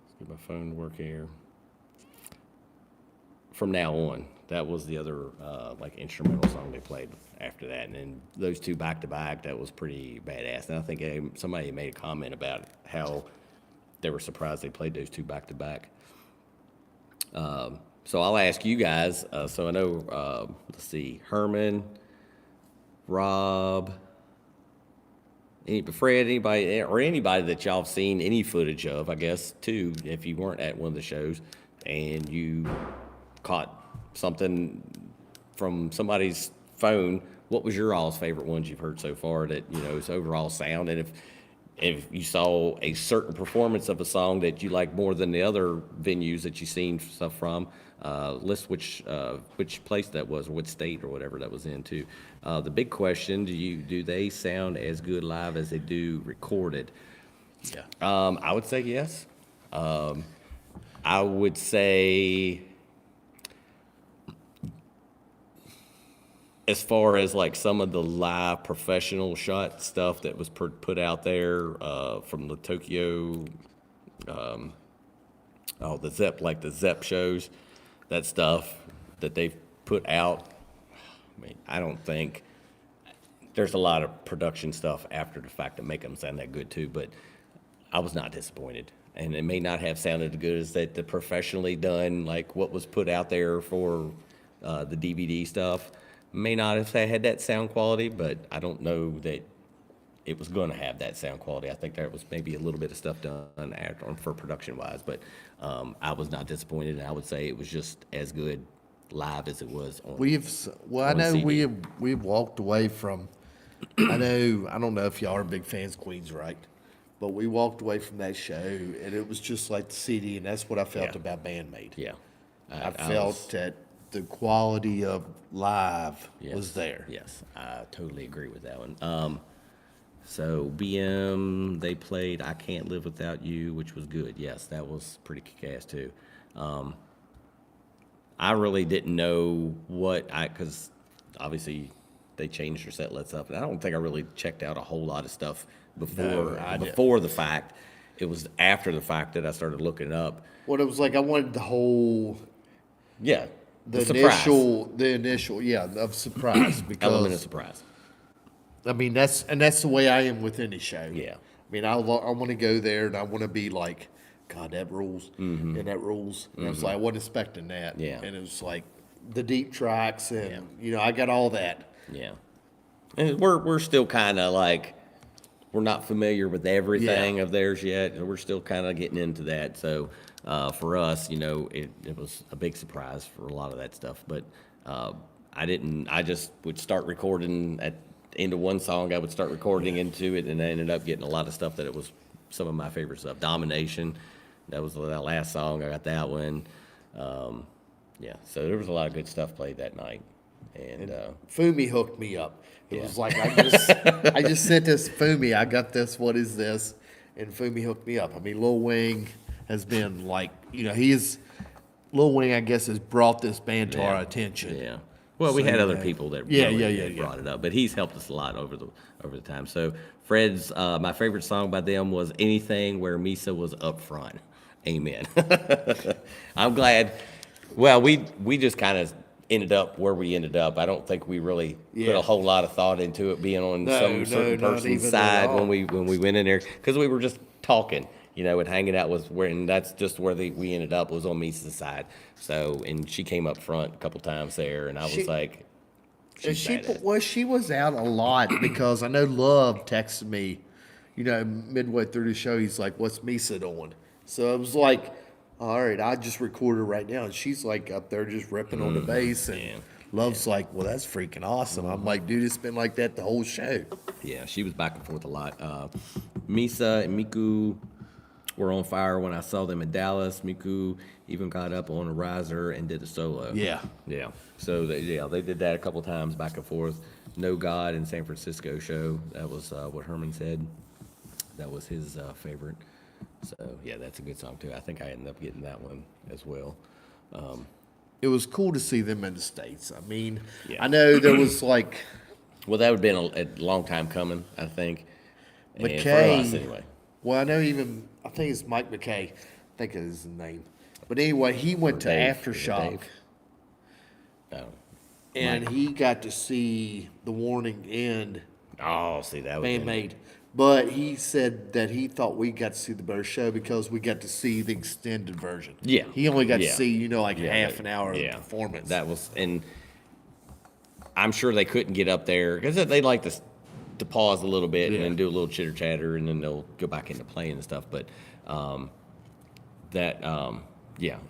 Let's get my phone to work here. From Now On. That was the other like instrumental song they played after that, and then those two back to back, that was pretty badass. And I think somebody made a comment about how they were surprised they played those two back to back. So I'll ask you guys. So I know, let's see, Herman, Rob, Fred, anybody that y'all have seen any footage of, I guess, too, if you weren't at one of the shows and you caught something from somebody's phone, what was your all's favorite ones you've heard so far that, is overall sound? And if you saw a certain performance of a song that you like more than the other venues that you've seen stuff from, list which place that was, or what state or whatever that was in too. The big question, do they sound as good live as they do recorded? Yeah. I would say yes. I would say, as far as like some of the live professional shot stuff that was put out there from the Tokyo, the Zepp shows, that stuff that they've put out. I mean, I don't think there's a lot of production stuff after the fact that make them sound that good too, but I was not disappointed. And it may not have sounded as good as that the professionally done, like what was put out there for the DVD stuff. May not have had that sound quality, but I don't know that it was going to have that sound quality. I think there was maybe a little bit of stuff done after, for production wise, but I was not disappointed. And I would say it was just as good live as it was on. I know CD. we've walked away from. I don't know if y'all are big fans of Queen's, right? But we walked away from that show, and it was just like the CD, and that's what I felt Yeah. about Maid. Yeah. I felt that the quality of live was there. Yes, I totally agree with that one. So BM, they played "I Can't Live Without You," which was good. Yes, that was pretty kick-ass too. I really didn't know because obviously they changed their set lists up, and I don't think I really checked out a whole lot of stuff before the fact. It was after the fact that I started looking up. What it was like, I wanted the whole Yeah, the surprise. initial of surprise because Element of surprise. I mean that's the way I am with any show. Yeah. I mean I want to go there and I want to be like, God, that rules, and that rules. And I was like, I wasn't expecting that. Yeah. And it was like the deep tracks and I got all that. Yeah, and we're still kind of like, we're not familiar with everything of theirs yet, and we're still kind of getting into that. So for us, it was a big surprise for a lot of that stuff. But I just would start recording at the end of one song. I would start recording into it, and I ended up getting a lot of stuff that it was some of my favorite stuff. Domination, that was that last song. I got that one. So there was a lot of good stuff played that night. And Fumi hooked me up. It Yeah. was like I just sent this Fumi. I got this. What is this? And Fumi hooked me up. I mean, Lil Wayne has been like, Lil Wayne, I guess, has brought this band to our attention. Yeah. Well, we So, had other people that brought it up, but he's helped us a lot over the time. So Fred's my favorite song by them was "Anything Where Misa Was Up Front." Amen. I'm glad. Well, we just kind of ended up where we ended up. I don't think we really put a whole lot of thought into it being on some certain not person's even at side all. when we went in there, because we were just talking, and hanging out and that's just where we ended up, was on Misa's side. So, and she came up front a couple times there, and I was like, And she's badass. she was out a lot because I know Love texted me, midway through the show. He's like, "What's Misa doing?" So it was like, all right, I just record her right now, and she's like up there just ripping on the bass, and Love's like, "Well, that's freaking awesome." I'm like, "Dude, it's been like that the whole show." Yeah, she was back and forth a lot. Misa and Miku were on fire when I saw them in Dallas. Miku even got up on a riser and did a solo. Yeah. Yeah. So they did that a couple times back and forth. No God in San Francisco show. That was what Herman said. That was his favorite. So yeah, that's a good song too. I think I ended up getting that one as well. It was cool to see them in the States. I mean, Yeah. I know there was like Well, that would have been a long time coming, I think. And for McKay. us anyway. Well, I think it's Mike McKay. I think is his name. But anyway, he went to Dave. Aftershock. Dave? No. And he got to see The Warning end. Oh, see, that was Maid. But he said that he thought we got to see the better show because we got to see the extended version. Yeah. He only got to Yeah. see, Yeah, half an hour of performance. That was, and I'm sure they couldn't get up there because they like to pause a little bit and then do a little chitter chatter, and then they'll go back into playing and stuff. But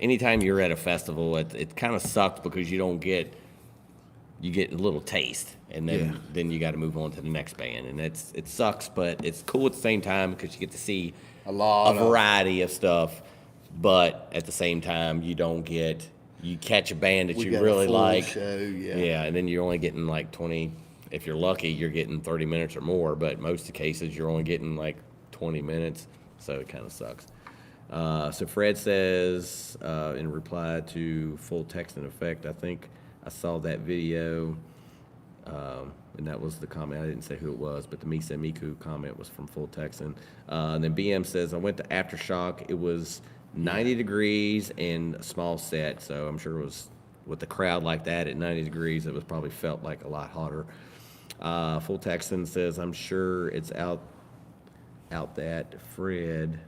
anytime you're at a festival, it kind of sucks because you get a little taste, and then you got to move on to the next band, and it sucks, but it's cool at the same time because you get to see a variety of stuff. But at the same time, you catch a band that We you got a really full like, show, and then you're only getting like 20. If you're lucky, you're getting 30 minutes or more. But most of the cases, you're only getting like 20 minutes, so it kind of sucks. So Fred says, in reply to Full Text and Effect, I think I saw that video, and that was the comment. I didn't say who it was, but the Misa Miku comment was from Full Texan. And then BM says, I went to Aftershock. It was 90 degrees and a small set, so I'm sure it was with the crowd like that at 90 degrees, it was probably felt like a lot hotter. Full Texan says, I'm sure it's out that Fred.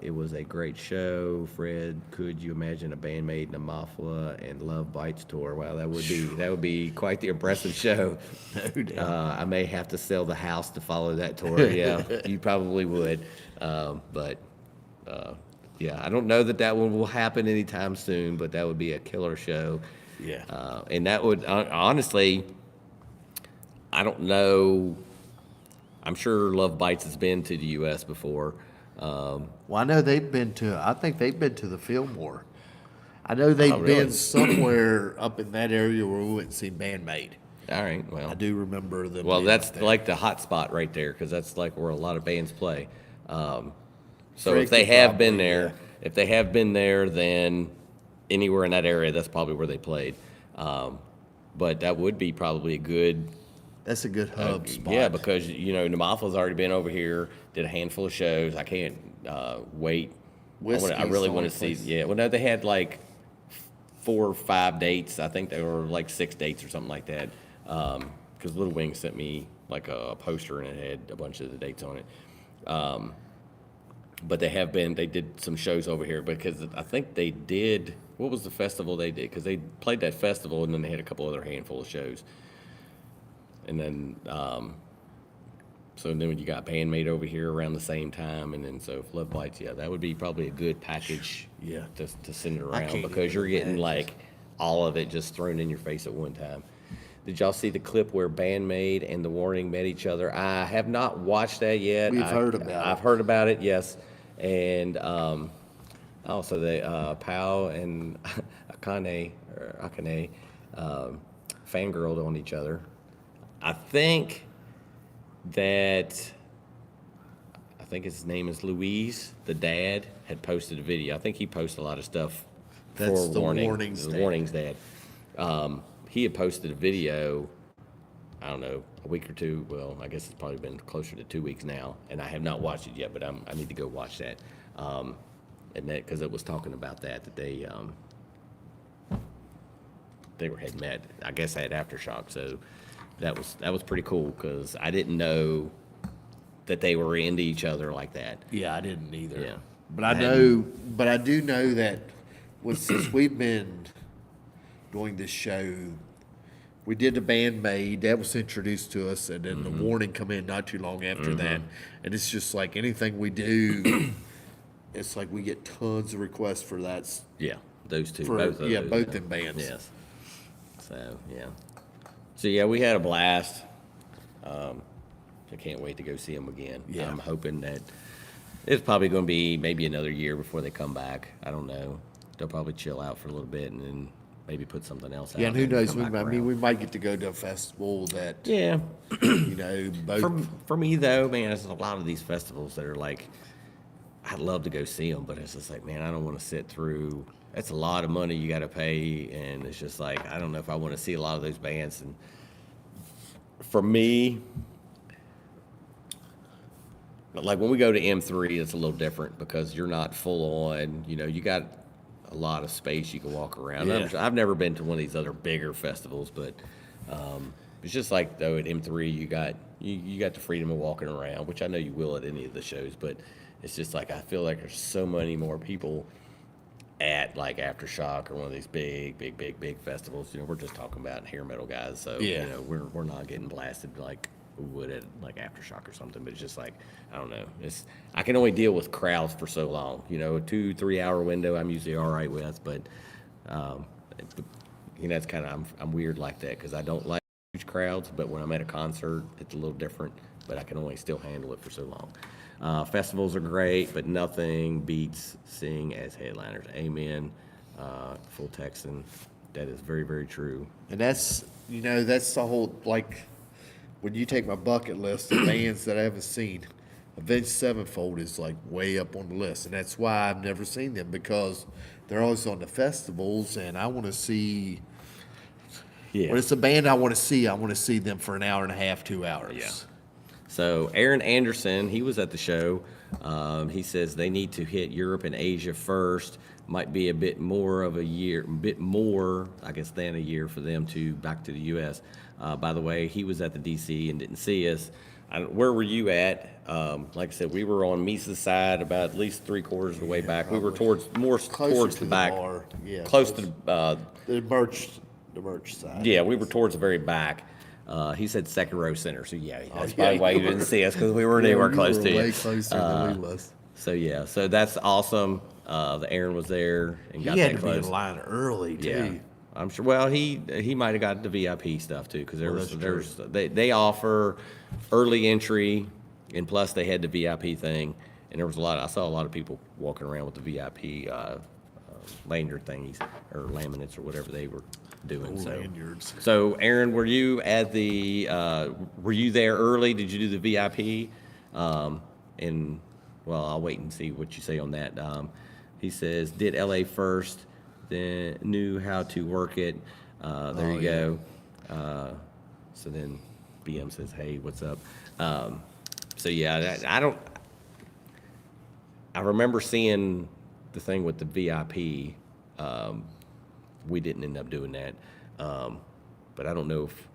It was a great show. Fred, could you imagine a band Maid, Namafla, and Love Bites tour? Wow, that would be quite the impressive show. No doubt. I may have to sell the house to follow that tour. Yeah, you probably would. But yeah, I don't know that one will happen anytime soon, but that would be a killer show. Yeah. And that would honestly, I don't know. I'm sure Love Bites has been to the U.S. before. Well, I know I think they've been to the Fillmore. I know they've really? been somewhere up in that area where we went and seen Band Maid. All right, well. I do remember them. Well, being that's up there. like the hot spot right there, because that's like where a lot of bands play. So Fred if they could have been probably, there, yeah. if they have been there, then anywhere in that area, that's probably where they played. But that would be probably a good. That's a good hub spot. Yeah, because Namafla's already been over here, did a handful of shows. I can't wait. I really want to see. Yeah, well, no, they had like 4 or 5 dates. I think they were like 6 dates or something like that. Because Little Wing sent me like a poster and it had a bunch of the dates on it. But they did some shows over here because I think they did. What was the festival they did? Because they played that festival and then they had a couple other handful of shows. And then, so then when you got Band Maid over here around the same time, and then so Love Bites, yeah, that would be probably a good package, Yeah. to send it around can't because even you're getting imagine. like all of it just thrown in your face at one time. Did y'all see the clip where Band Maid and The Warning met each other? I have not watched that yet. We've heard about it. I've heard about it, yes, and also they Pau and Akane fangirled on each other. I think his name is Louise, the dad, had posted a video. I think he posted a lot of stuff That's for the Warning. Warning's The dad. Warning's dad. He had posted a video, I don't know, a week or two. Well, I guess it's probably been closer to 2 weeks now, and I have not watched it yet, but I need to go watch that. And that because it was talking about that they had met, I guess, at Aftershock. So that was pretty cool because I didn't know that they were into each other like that. Yeah, I didn't either. Yeah. But I do know that since we've been doing this show, we did the Band Maid, that was introduced to us, and then the Warning come in not too long after that. And it's just like anything we do, it's like we get tons of requests for that. Yeah, those two. For, both of yeah, those, both them bands. Yes. So, yeah. So, yeah, we had a blast. I can't wait to go see them again. Yeah. I'm hoping that it's probably going to be maybe another year before they come back. I don't know. They'll probably chill out for a little bit and then maybe put something else out. Yeah, and who then knows? come back I mean, around. we might get to go to a festival that, Yeah. both. For me, though, man, there's a lot of these festivals that are like, I'd love to go see them, but it's just like, man, I don't want to sit through. That's a lot of money you got to pay, and it's just like, I don't know if I want to see a lot of those bands. And for me, like when we go to M3, it's a little different because you're not full on. You got a lot of space you can walk around. Yeah. I've never been to one of these other bigger festivals, but it's just like though at M3 you got the freedom of walking around, which I know you will at any of the shows, but it's just like I feel like there's so many more people at like Aftershock or one of these big festivals. We're just talking about hair metal guys, so Yeah. we're not getting blasted like we would at like Aftershock or something. But it's just like I don't know. I can only deal with crowds for so long. A 2-3 hour window I'm usually all right with, but it's kind of I'm weird like that because I don't like huge crowds. But when I'm at a concert, it's a little different. But I can only still handle it for so long. Festivals are great, but nothing beats seeing as headliners. Amen. Full Texan. That is very, very true. And that's the whole, like, when you take my bucket list of bands that I haven't seen, Avenged Sevenfold is like way up on the list, and that's why I've never seen them because they're always on the festivals, and I want to see. Yeah. When it's a band I want to see, I want to see them for an hour and a half, 2 hours. Yeah. So Aaron Anderson, he was at the show. He says they need to hit Europe and Asia first. Might be a bit more of a year, I guess, than a year for them to back to the U.S. By the way, he was at the D.C. and didn't see us. Where were you at? Like I said, we were on Misa's side about at least 3/4 of the way back. We were towards Closer to the back, bar. Yeah, close to the merch side. yeah, we were towards the very back. He said second row center, so yeah, that's probably why you didn't see us because we weren't anywhere close to way you. closer than we was. So yeah, so that's awesome. The Aaron was there and got He had that to be close. in line early too. Yeah, I'm sure. Well, he might have got the VIP stuff too because they offer early entry, and plus they had the VIP thing, and there was I saw a lot of people walking around with the VIP lanyard thingies or laminates or whatever they were doing. So Lanyards. So Aaron, were you at the? Were you there early? Did you do the VIP? And well, I'll wait and see what you say on that. He says, did LA first, then knew how to work it. There you go. So then BM says, hey, what's up? So yeah, I remember seeing the thing with the VIP. We didn't end up doing that. But I don't know if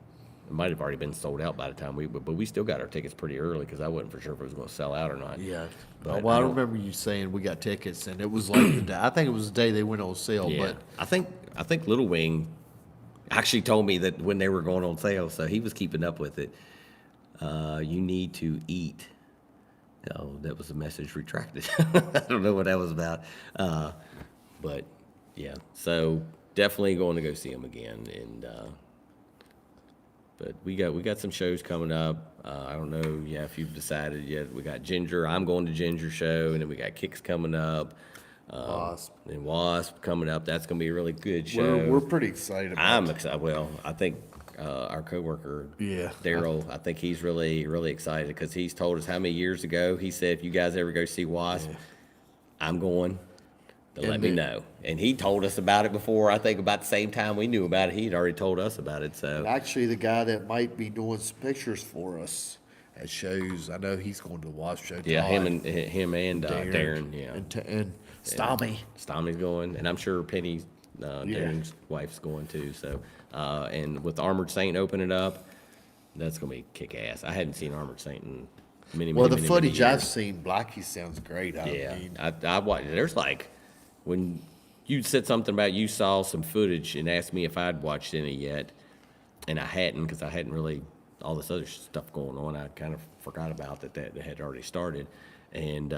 it might have already been sold out by the time but we still got our tickets pretty early because I wasn't for sure if it was going to sell out or not. Yeah. But Well, I remember you saying we got tickets, and it was like the day. I think it was the day they went on sale. Yeah, But I think Little Wing actually told me that when they were going on sale, so he was keeping up with it. You need to eat. Oh, that was a message retracted. I don't know what that was about. But yeah, so definitely going to go see him again. And but we got some shows coming up. I don't know, if you've decided yet. We got Ginger. I'm going to Ginger show, and then we got Kicks coming up. Wasp. And Wasp coming up. That's going to be a really good show. we're pretty excited about I'm it. excited. Well, I think our coworker, Yeah. Daryl, I think he's really, really excited because he's told us how many years ago he said, if you guys ever go see Wasp, I'm going. To let me know. And he told us about it before. I think about the same time we knew about it, he'd already told us about it. So Actually, the guy that might be doing some pictures for us at shows, I know he's going to the Wasp show. yeah, Todd, him and Darren, yeah. and Stommy. Stommy's going, and I'm sure Penny, Darren's wife's going too. So, and with Armored Saint opening up, that's gonna be kick ass. I hadn't seen Armored Saint in many. Well, the many footage years. I've seen, Blackie sounds great. Yeah, mean, I watched. There's like when you said something about you saw some footage and asked me if I'd watched any yet, and I hadn't because I hadn't really all this other stuff going on. I kind of forgot about that had already started, and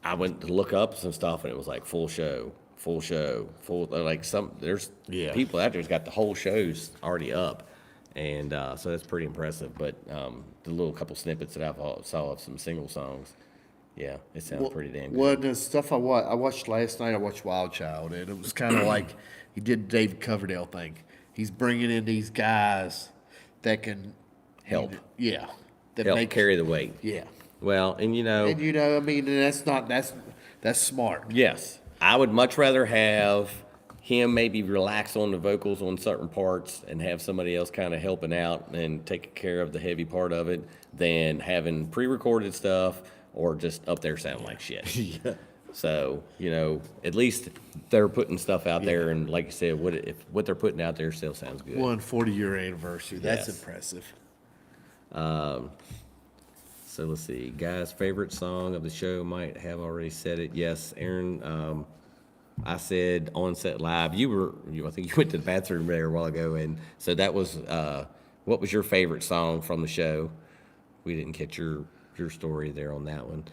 I went to look up some stuff and it was like full like there's people out there's got the whole shows already up, and so that's pretty impressive. But the little couple snippets that I saw of some single songs. Yeah, it sounds pretty damn good. Well, the stuff I watched last night, I watched Wild Child, and it was kind of like he did the David Coverdale thing. He's bringing in these guys that can Help. Yeah, that Help carry the weight. Yeah, Well, and I mean, that's smart. yes, I would much rather have him maybe relax on the vocals on certain parts and have somebody else kind of helping out and taking care of the heavy part of it than having pre-recorded stuff or just up there sounding like shit. Yeah. So, at least they're putting stuff out there, and like you said, what they're putting out there still sounds good. 40-year anniversary. That's Yes. impressive. So let's see, guys' favorite song of the show might have already said it. Yes, Aaron. I said on set live. I think you went to the bathroom there a while ago, and so that was. What was your favorite song from the show? We didn't catch your story there on that one.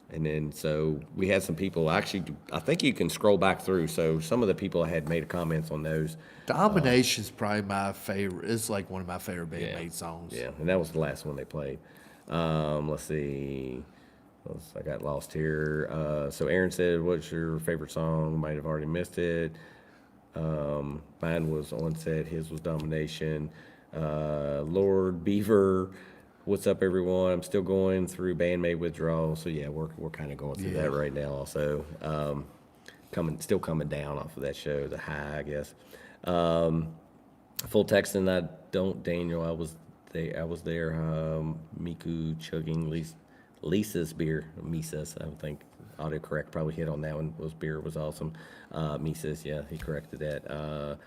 And then, so we had some people, actually, I think you can scroll back through. So some of the people had made comments on those. Domination's probably my favorite. It's like one of my favorite Maid songs. Yeah, and that was the last one they played. Let's see. I got lost here. So Aaron said, what's your favorite song? Might have already missed it. Mine was On Set. His was Domination. Lord Beaver What's up, everyone? I'm still going through Maid withdrawal, so yeah, we're kind of going through that right now. Also, still coming down off of that show, the high, I guess. Full text, and I don't, Daniel. I was there. Miku chugging Lisa's beer. Misa's, I think. Autocorrect probably hit on that one. Those beer was awesome. Misa's, yeah, he corrected that.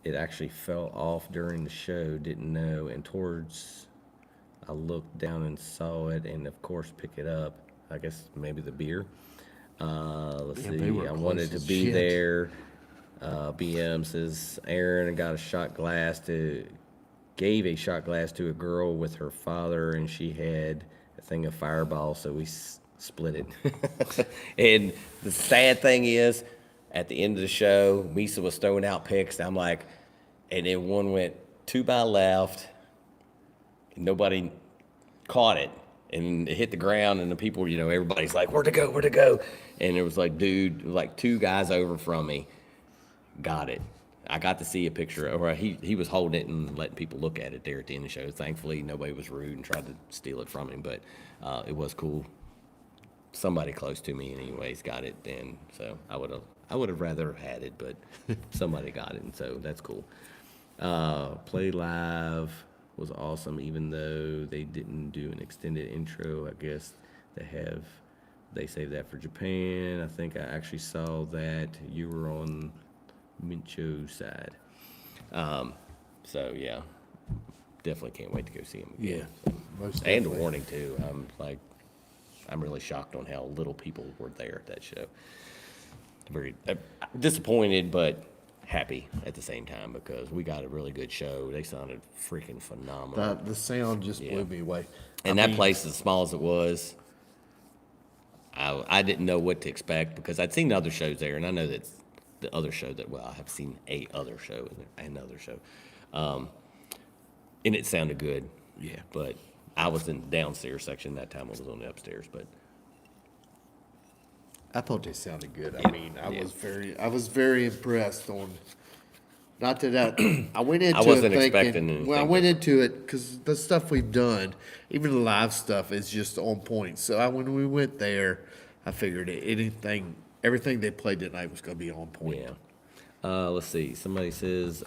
It actually fell off during the show. Didn't know, and I looked down and saw it, and of course pick it up. I guess maybe the beer. Let's see. I wanted to be there. BM says Aaron gave a shot glass to a girl with her father, and she had a thing of Fireball, so we split it. And the sad thing is, at the end of the show, Misa was throwing out picks. I'm like, and then one went 2 by left. Nobody caught it, and it hit the ground, and the people, everybody's like, where'd it go? And it was like, dude, like 2 guys over from me got it. I got to see a picture, or he was holding it and letting people look at it there at the end of the show. Thankfully, nobody was rude and tried to steal it from him, but it was cool. Somebody close to me, anyways, got it, and so I would have rather had it, but somebody got it, and so that's cool. Play Live was awesome, even though they didn't do an extended intro. I guess they saved that for Japan. I think I actually saw that you were on Mincho's side. So yeah, definitely can't wait to go see him again. Yeah, most And the definitely. Warning too. I'm really shocked on how little people were there at that show. Very disappointed, but happy at the same time because we got a really good show. They sounded freaking phenomenal. The sound just blew me away. And that place, as small as it was, I didn't know what to expect because I'd seen other shows there, and I know that the other show I have seen a other show and another show, and it sounded good. Yeah. But I was in the downstairs section that time. I was on the upstairs, but I thought they sounded good. Yeah. I mean, I Yeah. was very impressed on. Not that I went into I wasn't it expecting thinking. anything Well, I went into it because the stuff we've done, even the live stuff, is just on point. So when we went there, I figured everything they played tonight was going to be on point. yeah. Let's see. Somebody says,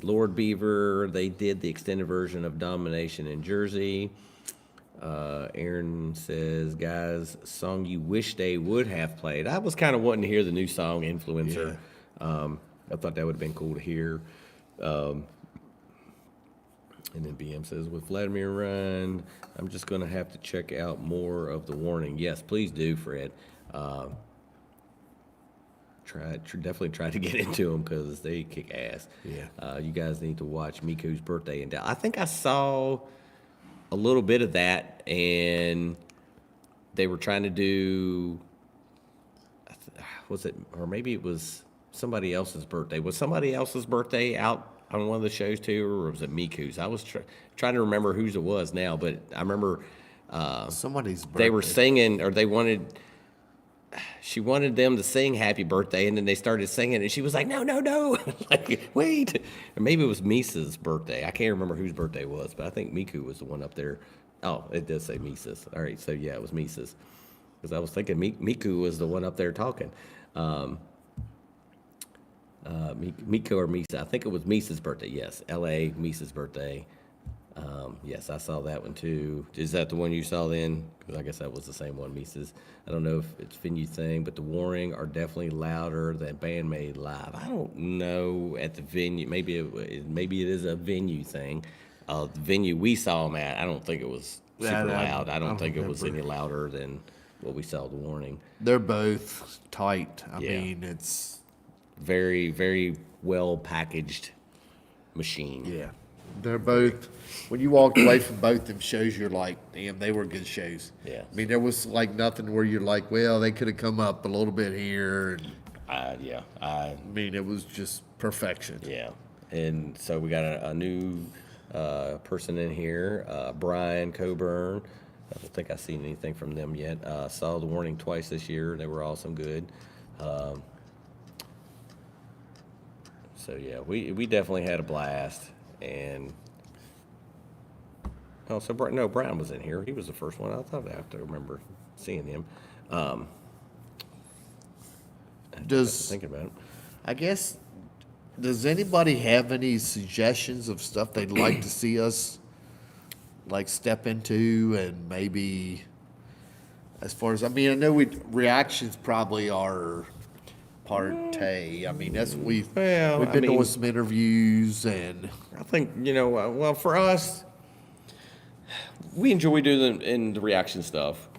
Lord Beaver, they did the extended version of Domination in Jersey. Aaron says, guys, song you wish they would have played. I was kind of wanting to hear the new song, Influencer. I thought that would have been cool to hear. And then BM says, with Vladimir Ryan, I'm just going to have to check out more of The Warning. Yes, please do, Fred. Definitely try to get into them because they kick ass. Yeah. You guys need to watch Miku's birthday in Dallas. I think I saw a little bit of that, and they were trying to do, was it, or maybe it was somebody else's birthday. Was somebody else's birthday out on one of the shows too, or was it Miku's? I was trying to remember whose it was now, but I remember Somebody's birthday. they were singing, or she wanted them to sing happy birthday, and then they started singing, and she was like, no, like, wait. Or maybe it was Misa's birthday. I can't remember whose birthday it was, but I think Miku was the one up there. Oh, it does say Misa's. All right, so yeah, it was Misa's. Because I was thinking Miku was the one up there talking. Miku or Misa. I think it was Misa's birthday, yes. L.A., Misa's birthday. Yes, I saw that one too. Is that the one you saw then? Because I guess that was the same one, Misa's. I don't know if it's venue thing, but the Warring are definitely louder than Maid live. I don't know at the venue. Maybe it is a venue thing. The venue we saw them at, I don't think it was super loud. I don't think it was any louder than what we saw the Warning. They're both tight. I Yeah. mean, it's Very, very well packaged machine. yeah. They're both. When you walked away from both them shows, you're like, damn, they were good shows. Yeah. I mean, there was like nothing where you're like, well, they could have come up a little bit here. And, Yeah. I mean, it was just perfection. Yeah, and so we got a new person in here, Brian Coburn. I don't think I've seen anything from them yet. Saw the Warning twice this year. They were awesome good. So yeah, we definitely had a blast. And Oh, so no, Brown was in here. He was the first one. I thought I have to remember seeing him. Does Thinking about it. I guess does anybody have any suggestions of stuff they'd like to see us like step into, and maybe as far as I mean, I know reactions probably are partay. I mean, that's we've Well, been I mean- doing some interviews, and I think, well, for us, we enjoy doing the reaction stuff.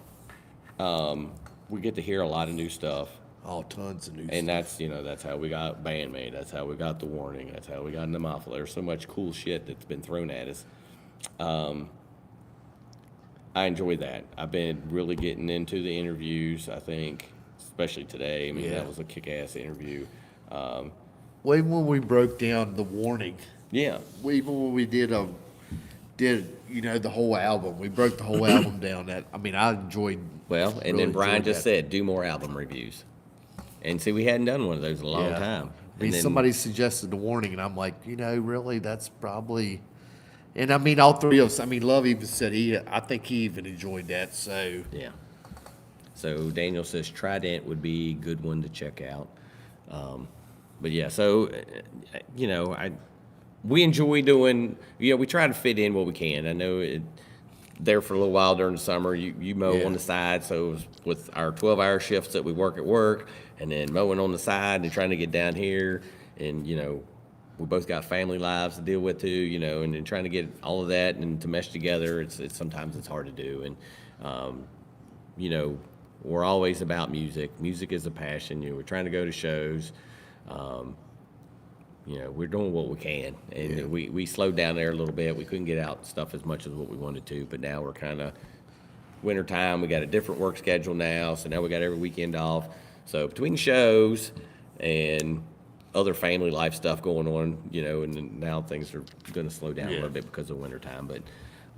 We get to hear a lot of new stuff. all tons of new And stuff. that's how we got Bandmate. That's how we got The Warning. That's how we got Nemophila. There's so much cool shit that's been thrown at us. I enjoy that. I've been really getting into the interviews, I think, especially today. I mean, Yeah. that was a kick-ass interview. Well, even when we broke down The Warning, Yeah. even when we did the whole album, we broke the whole album down. I enjoyed. Well, and really then Brian enjoyed just that. said, do more album reviews. And see, we hadn't done one of those in a long Yeah. time. I mean, And then- somebody suggested The Warning, and I'm like, really, that's probably. And I mean, all three of us. I mean, Love even said I think he even enjoyed that. So Yeah. So Daniel says Trident would be a good one to check out. But yeah, so, we enjoy doing, we try to fit in what we can. I know there for a little while during the summer, you mow Yeah. on the side. So it was with our 12-hour shifts that we work at work and then mowing on the side and trying to get down here. And, we both got family lives to deal with too, and then trying to get all of that and to mesh together, it's sometimes it's hard to do. And, we're always about music. Music is a passion. We're trying to go to shows. We're doing what we can. And Yeah. we slowed down there a little bit. We couldn't get out stuff as much as what we wanted to, but now we're kind of wintertime. We got a different work schedule now, so now we got every weekend off. So between shows and other family life stuff going on, and then now things are going to slow down a Yeah. little bit because of wintertime. But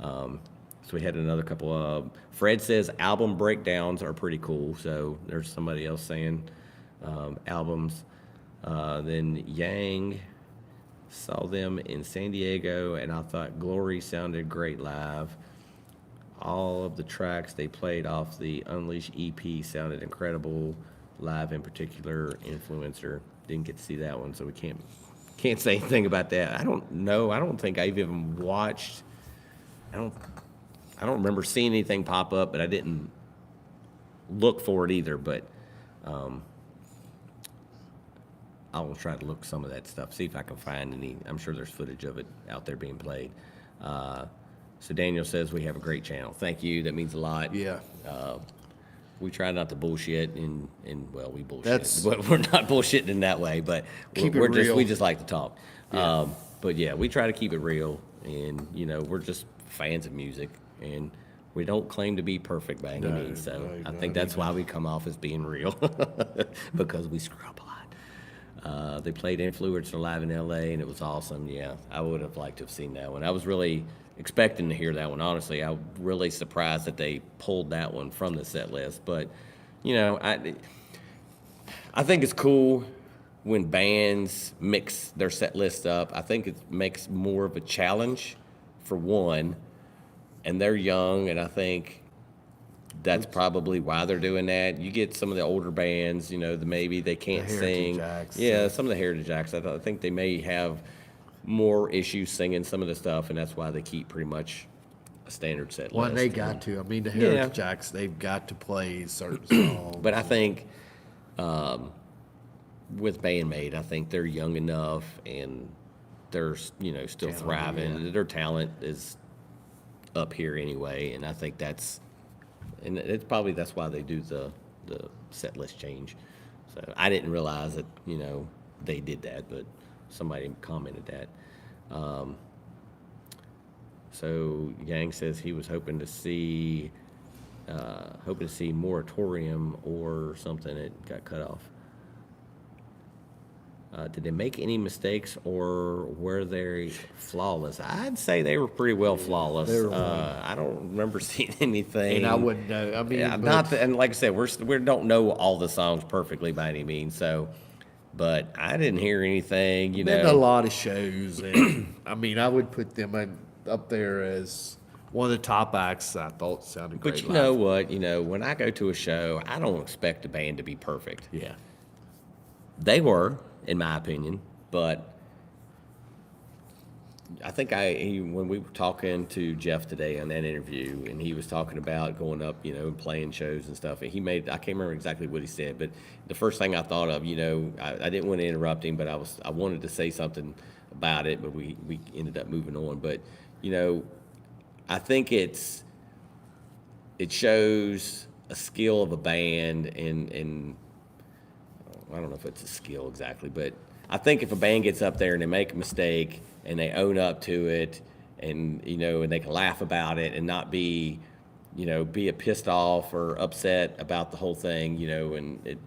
so we had another couple of. Fred says album breakdowns are pretty cool. So there's somebody else saying albums. Then Yang saw them in San Diego, and I thought Glory sounded great live. All of the tracks they played off the Unleash EP sounded incredible. Live in particular, Influencer. Didn't get to see that one, so we can't say anything about that. I don't know. I don't think I've even watched. I don't remember seeing anything pop up, but I didn't look for it either. But I'll try to look some of that stuff, see if I can find any. I'm sure there's footage of it out there being played. So Daniel says we have a great channel. Thank you. That means a lot. yeah, We try not to bullshit, and well, we bullshit. That's- But we're not bullshitting in that way. But Keep it we're just real. we just like to talk. Yeah. But yeah, we try to keep it real, and we're just fans of music, and we don't claim to be perfect by any No, means. So no, I not think that's why we come off as being real, because we screw up a lot. They played Influencer live in L.A. and it was awesome. Yeah, I would have liked to have seen that one. I was really expecting to hear that one. Honestly, I'm really surprised that they pulled that one from the set list. But I think it's cool when bands mix their set list up. I think it makes more of a challenge for one, and they're young, and I think that's probably why they're doing that. You get some of the older bands, maybe they can't Heritage sing. acts, Yeah, yeah. some of the heritage acts. I think they may have more issues singing some of the stuff, and that's why they keep pretty much a standard set well, list. and they got to. I mean, the Yeah. Heritage Acts, they've got to play certain songs. But I think with Bandmate, I think they're young enough and they're still Talent, thriving. yeah. Their talent is up here anyway, and I think that's why they do the set list change. So I didn't realize that they did that, but somebody commented that. So Yang says he was hoping to see Moratorium or something. It got cut off. Did they make any mistakes, or were they flawless? I'd say they were pretty well flawless. they were I don't remember seeing anything. and I wouldn't know. I mean, Yeah, but- and like I said, we don't know all the songs perfectly by any means. So, but I didn't hear anything. been a lot of shows, and I mean, I would put them up there as one of the top acts I thought sounded great. But you live. know what? When I go to a show, I don't expect the band to be perfect. Yeah. They were, in my opinion, but I think when we were talking to Jeff today on that interview, and he was talking about going up, and playing shows and stuff, and I can't remember exactly what he said, but the first thing I thought of, I didn't want to interrupt him, but I wanted to say something about it, but we ended up moving on. But, I think it shows a skill of a band, and I don't know if it's a skill exactly, but I think if a band gets up there and they make a mistake and they own up to it, and and they can laugh about it and not be a pissed off or upset about the whole thing, and it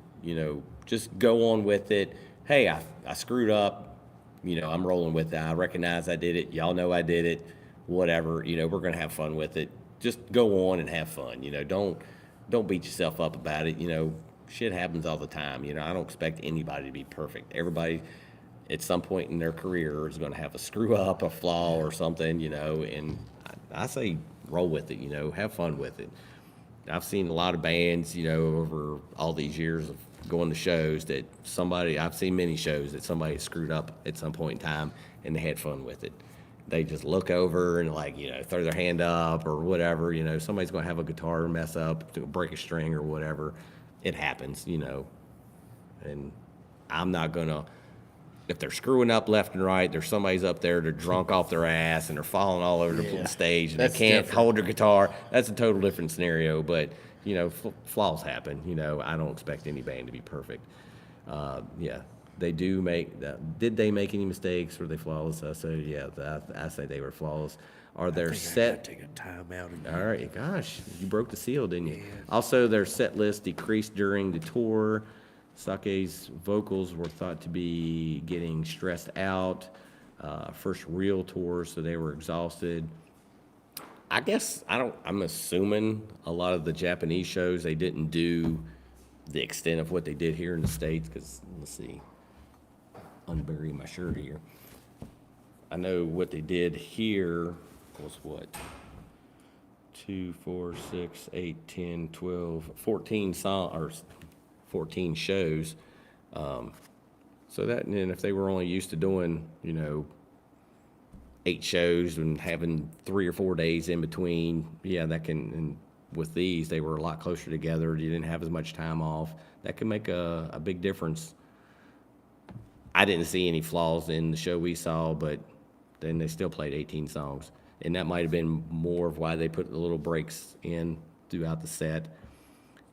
just go on with it. Hey, I screwed up, I'm rolling with it. I recognize I did it. Y'all know I did it. Whatever, we're gonna have fun with it. Just go on and have fun. Don't beat yourself up about it. Shit happens all the time. I don't expect anybody to be perfect. Everybody, at some point in their career, is going to have a screw up, a flaw, or something. And I say roll with it. Have fun with it. I've seen a lot of bands, over all these years of going to shows I've seen many shows that somebody screwed up at some point in time, and they had fun with it. They just look over and throw their hand up or whatever. Somebody's going to have a guitar mess up, break a string or whatever. It happens, and I'm not gonna, if they're screwing up left and right, there's somebody's up there, they're drunk off their ass and they're falling all over the stage and they can't hold their guitar. That's a total different scenario, but flaws happen. I don't expect any band to be perfect. They do did they make any mistakes? Were they flawless? I say, I say they were flawless. Are their set? Take a time out again. All right, gosh, you broke the seal, didn't you? Yeah. Also, their set list decreased during the tour. Sake's vocals were thought to be getting stressed out. First real tour, so they were exhausted. I guess I'm assuming a lot of the Japanese shows they didn't do the extent of what they did here in the States. Because let's see, unbury my shirt here. I know what they did here was what? 2, 4, 6, 8, 10, 12, 14 songs, or 14 shows. So that, and if they were only used to doing, 8 shows and having 3 or 4 days in between, and with these, they were a lot closer together. You didn't have as much time off. That can make a big difference. I didn't see any flaws in the show we saw, but then they still played 18 songs. And that might have been more of why they put the little breaks in throughout the set.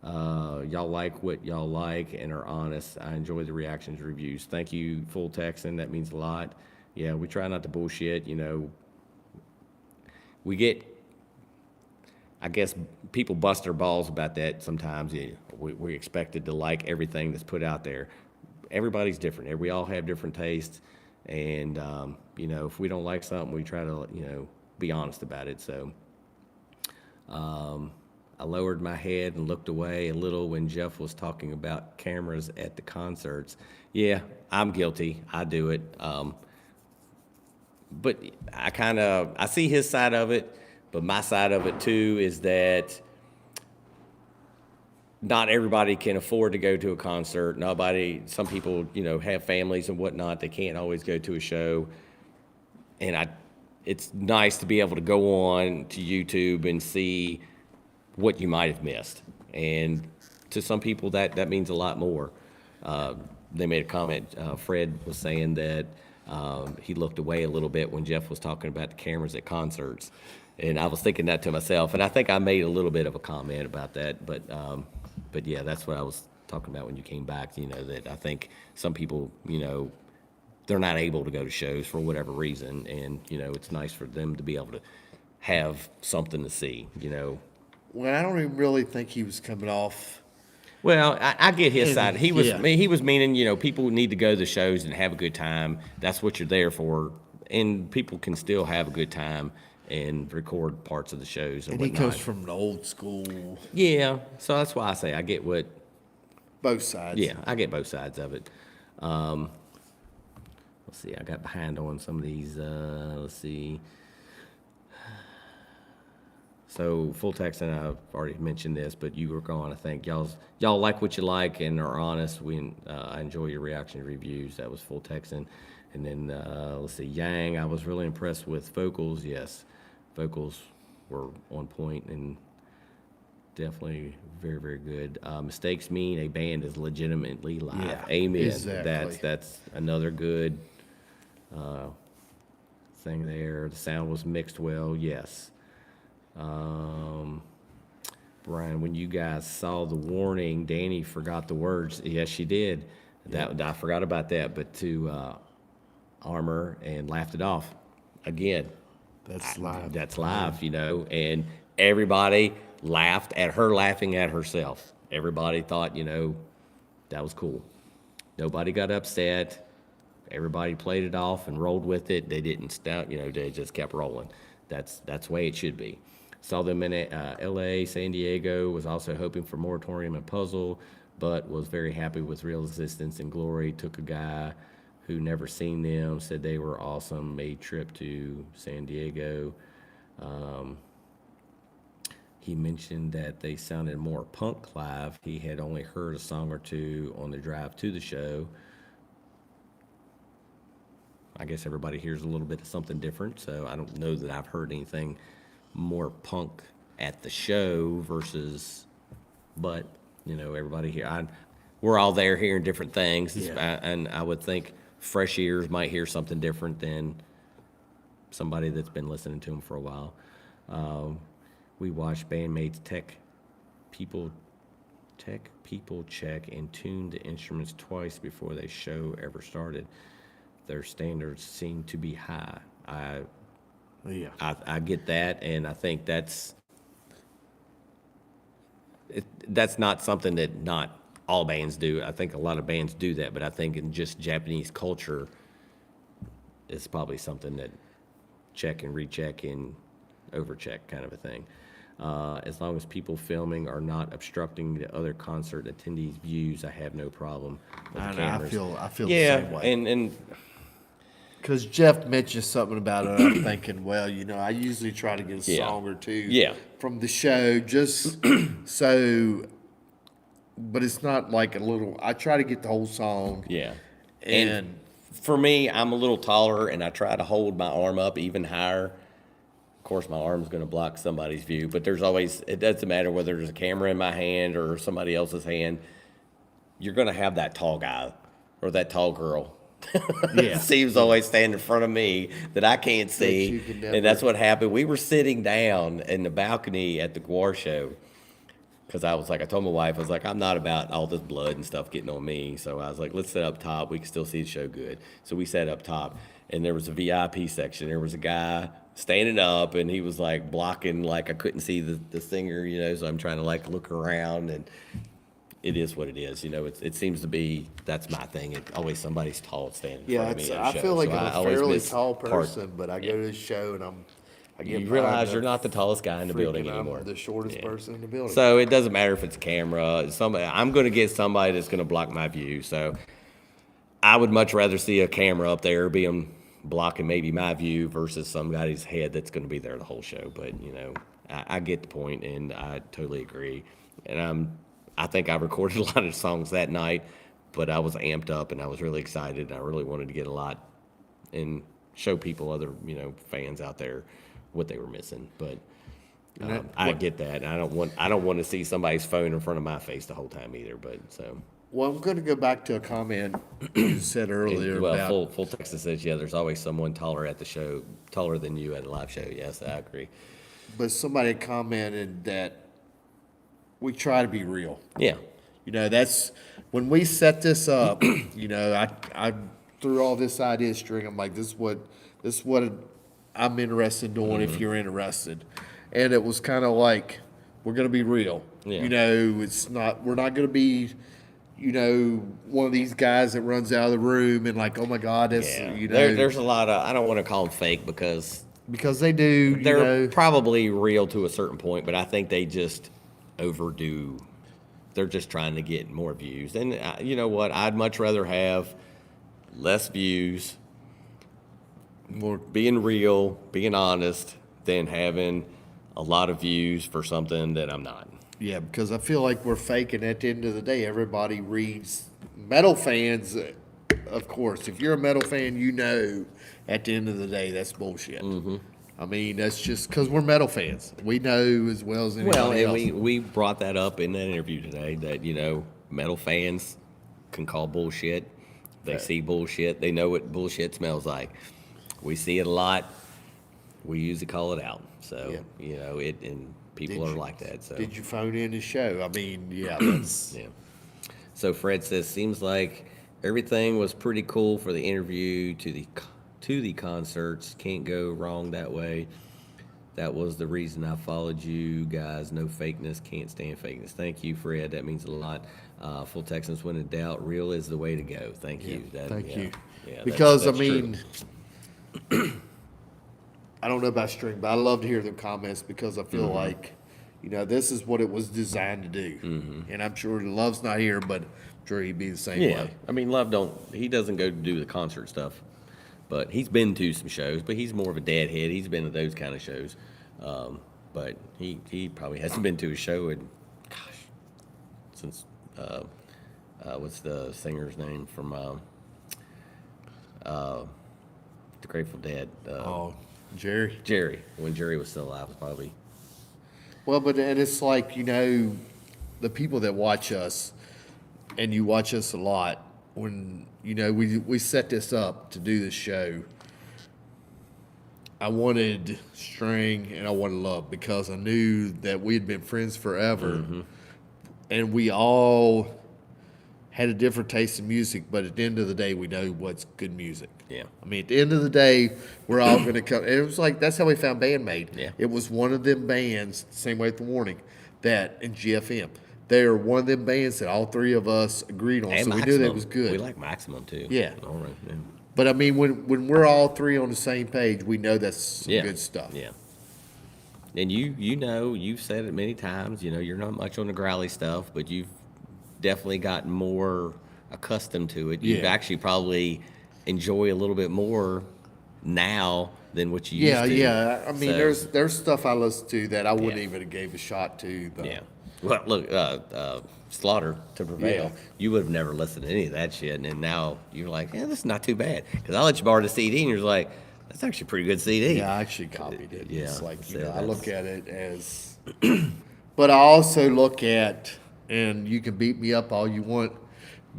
Y'all like what y'all like and are honest. I enjoy the reactions, reviews. Thank you, Full Texan. That means a lot. Yeah, we try not to bullshit. We get, I guess, people bust their balls about that sometimes. Yeah, we're expected to like everything that's put out there. Everybody's different. We all have different tastes. And, if we don't like something, we try to, be honest about it. So I lowered my head and looked away a little when Jeff was talking about cameras at the concerts. Yeah, I'm guilty. I do it. But I see his side of it, but my side of it too is that not everybody can afford to go to a concert. Some people, have families and whatnot. They can't always go to a show. And it's nice to be able to go on to YouTube and see what you might have missed. And to some people, that means a lot more. They made a comment. Fred was saying that he looked away a little bit when Jeff was talking about the cameras at concerts. And I was thinking that to myself. And I think I made a little bit of a comment about that. But yeah, that's what I was talking about when you came back, that I think some people, they're not able to go to shows for whatever reason. And, it's nice for them to be able to have something to see, Well, I don't even really think he was coming off. Well, I get his side. He was meaning, people need to go to the shows and have a good time. That's what you're there for. And people can still have a good time and record parts of the shows and whatnot. He comes from the old school. Yeah, so that's why I say I get what... Both sides. Yeah, I get both sides of it. Let's see, I got behind on some of these. Let's see. So Full Text, and I've already mentioned this, but you were going to think y'all like what you like and are honest. I enjoy your reaction reviews. That was Full Texan. And then let's see, Yang. I was really impressed with vocals. Yes, vocals were on point and definitely very, very good. Mistakes mean a band is legitimately live. Yeah, Amen. exactly. That's another good thing there. The sound was mixed well. Yes. Brian, when you guys saw the warning, Danny forgot the words. Yes, she did. I forgot about that, but to Armor and laughed it off. Again, That's live. that's live, and everybody laughed at her laughing at herself. Everybody thought, that was cool. Nobody got upset. Everybody played it off and rolled with it. They didn't stop, they just kept rolling. That's the way it should be. Saw them in L.A., San Diego, was also hoping for Moratorium and Puzzle, but was very happy with Real Existence and Glory. Took a guy who never seen them, said they were awesome, made trip to San Diego. He mentioned that they sounded more punk live. He had only heard a song or two on the drive to the show. I guess everybody hears a little bit of something different, so I don't know that I've heard anything more punk at the show versus, but, everybody here, we're all there hearing different things, and I would think fresh ears might hear something different than somebody that's been listening to them for a while. We watched bandmates tech people check and tune the instruments twice before the show ever started. Their standards seem to be high. I get that, and I think that's not something that not all bands do. I think a lot of bands do that, but I think in just Japanese culture, it's probably something that check and recheck and overcheck kind of a thing. As long as people filming are not obstructing the other concert attendees' views, I have no problem with the cameras. I feel the same way. and Because Jeff mentioned something about it, I'm thinking, well, I usually try to get a song or two from the show, just so, but it's not like I try to get the whole song. Yeah. And for me, I'm a little taller, and I try to hold my arm up even higher. Of course, my arm's going to block somebody's view, but it doesn't matter whether there's a camera in my hand or somebody else's hand. You're going to have that tall guy or that tall girl. Steve's always standing in front of me that I can't see, and that's what happened. We were sitting down in the balcony at the Guar show because I told my wife, I'm not about all this blood and stuff getting on me. So I was like, let's sit up top. We can still see the show good. So we sat up top, and there was a VIP section. There was a guy standing up, and he was blocking, I couldn't see the singer, so I'm trying to look around, and it is what it is. It seems to be, that's my thing. It's always somebody's tall standing in front of me at a show. I feel like So I'm I a always fairly miss tall part. person, but I go to this show and I get You realize you're not the tallest guy in the building I'm anymore. the shortest person in the building. So it doesn't matter if it's a camera. I'm going to get somebody that's going to block my view. So I would much rather see a camera up there being blocking maybe my view versus somebody's head that's going to be there the whole show. But I get the point, and I totally agree. And I think I recorded a lot of songs that night, but I was amped up and I was really excited, and I really wanted to get a lot and show people, other fans out there, what they were missing. But I get that, and I don't want to see somebody's phone in front of my face the whole time either. But so. Well, I'm going to go back to a comment you said earlier about. Full Texas says, there's always someone taller at the show, taller than you at a live show. Yes, I agree. But somebody commented that we try to be real. Yeah. That's when we set this up. I threw all this idea string. I'm like, this is what I'm interested in doing. If you're interested, and it was kind of like, we're gonna be real. Yeah. We're not gonna be, one of these guys that runs out of the room and oh my God, that's there's a lot of, I don't want to call them fake because they do. They're probably real to a certain point, but I think they just overdo. They're just trying to get more views, and you know what? I'd much rather have less views, more being real, being honest, than having a lot of views for something that I'm not. Yeah, because I feel like we're faking. At the end of the day, everybody reads metal fans. Of course, if you're a metal fan, you know at the end of the day that's bullshit. Mm-hmm. I mean, that's just because we're metal fans. We know as well as anybody Well, and else. we brought that up in that interview today that, metal fans can call bullshit. They see bullshit. They know what bullshit smells like. We see it a lot. We usually call it out. So, and people are like that. So Did you phone in the show? I mean, yeah, that's yeah. So Fred says, seems like everything was pretty cool for the interview to the concerts. Can't go wrong that way. That was the reason I followed you guys. No fakeness. Can't stand fakeness. Thank you, Fred. That means a lot. Full Texans, when in doubt, real is the way to go. Thank you. Thank you. Yeah, Because that's I mean, I don't know about string, but I love to hear the comments because I feel like, this is what it was designed to do. And I'm sure Love's not here, but I'm sure he'd be the same way. I mean, he doesn't go to do the concert stuff, but he's been to some shows, but he's more of a deadhead. He's been to those kind of shows. But he probably hasn't been to a show in, since, what's the singer's name from, the Grateful Dead? Jerry. Jerry. When Jerry was still alive, was probably. Well, and it's like, the people that watch us, and you watch us a lot, when, we set this up to do this show, I wanted String and I wanted Love because I knew that we had been friends forever, and we all had a different taste in music, but at the end of the day, we know what's good music. Yeah. I mean, at the end of the day, we're all going to come. And it was like, that's how we found Maid. Yeah. It was one of them bands, same way with The Warning, that in GFM. They're one of them bands that all three of us agreed on, And so we Maximum. knew that was good. We like Maximum, too. Yeah. All right. Yeah. But I mean, when we're all three on the same page, we know that's some good stuff. Yeah. And you've said it many times, you're not much on the growly stuff, but you've definitely gotten more accustomed to it. You've actually probably enjoy a little bit more now than what you used to. Yeah. I mean, So, there's stuff I listen to that I wouldn't even have gave a shot to. But yeah. Well, look, Slaughter to Prevail. Yeah. You would have never listened to any of that shit, and then now you're like, this is not too bad. Because I let you borrow the CD, and you're like, that's actually a pretty good CD. Yeah, I actually copied it. Yeah, It's like, so I look at it as, but I also look at, and you can beat me up all you want,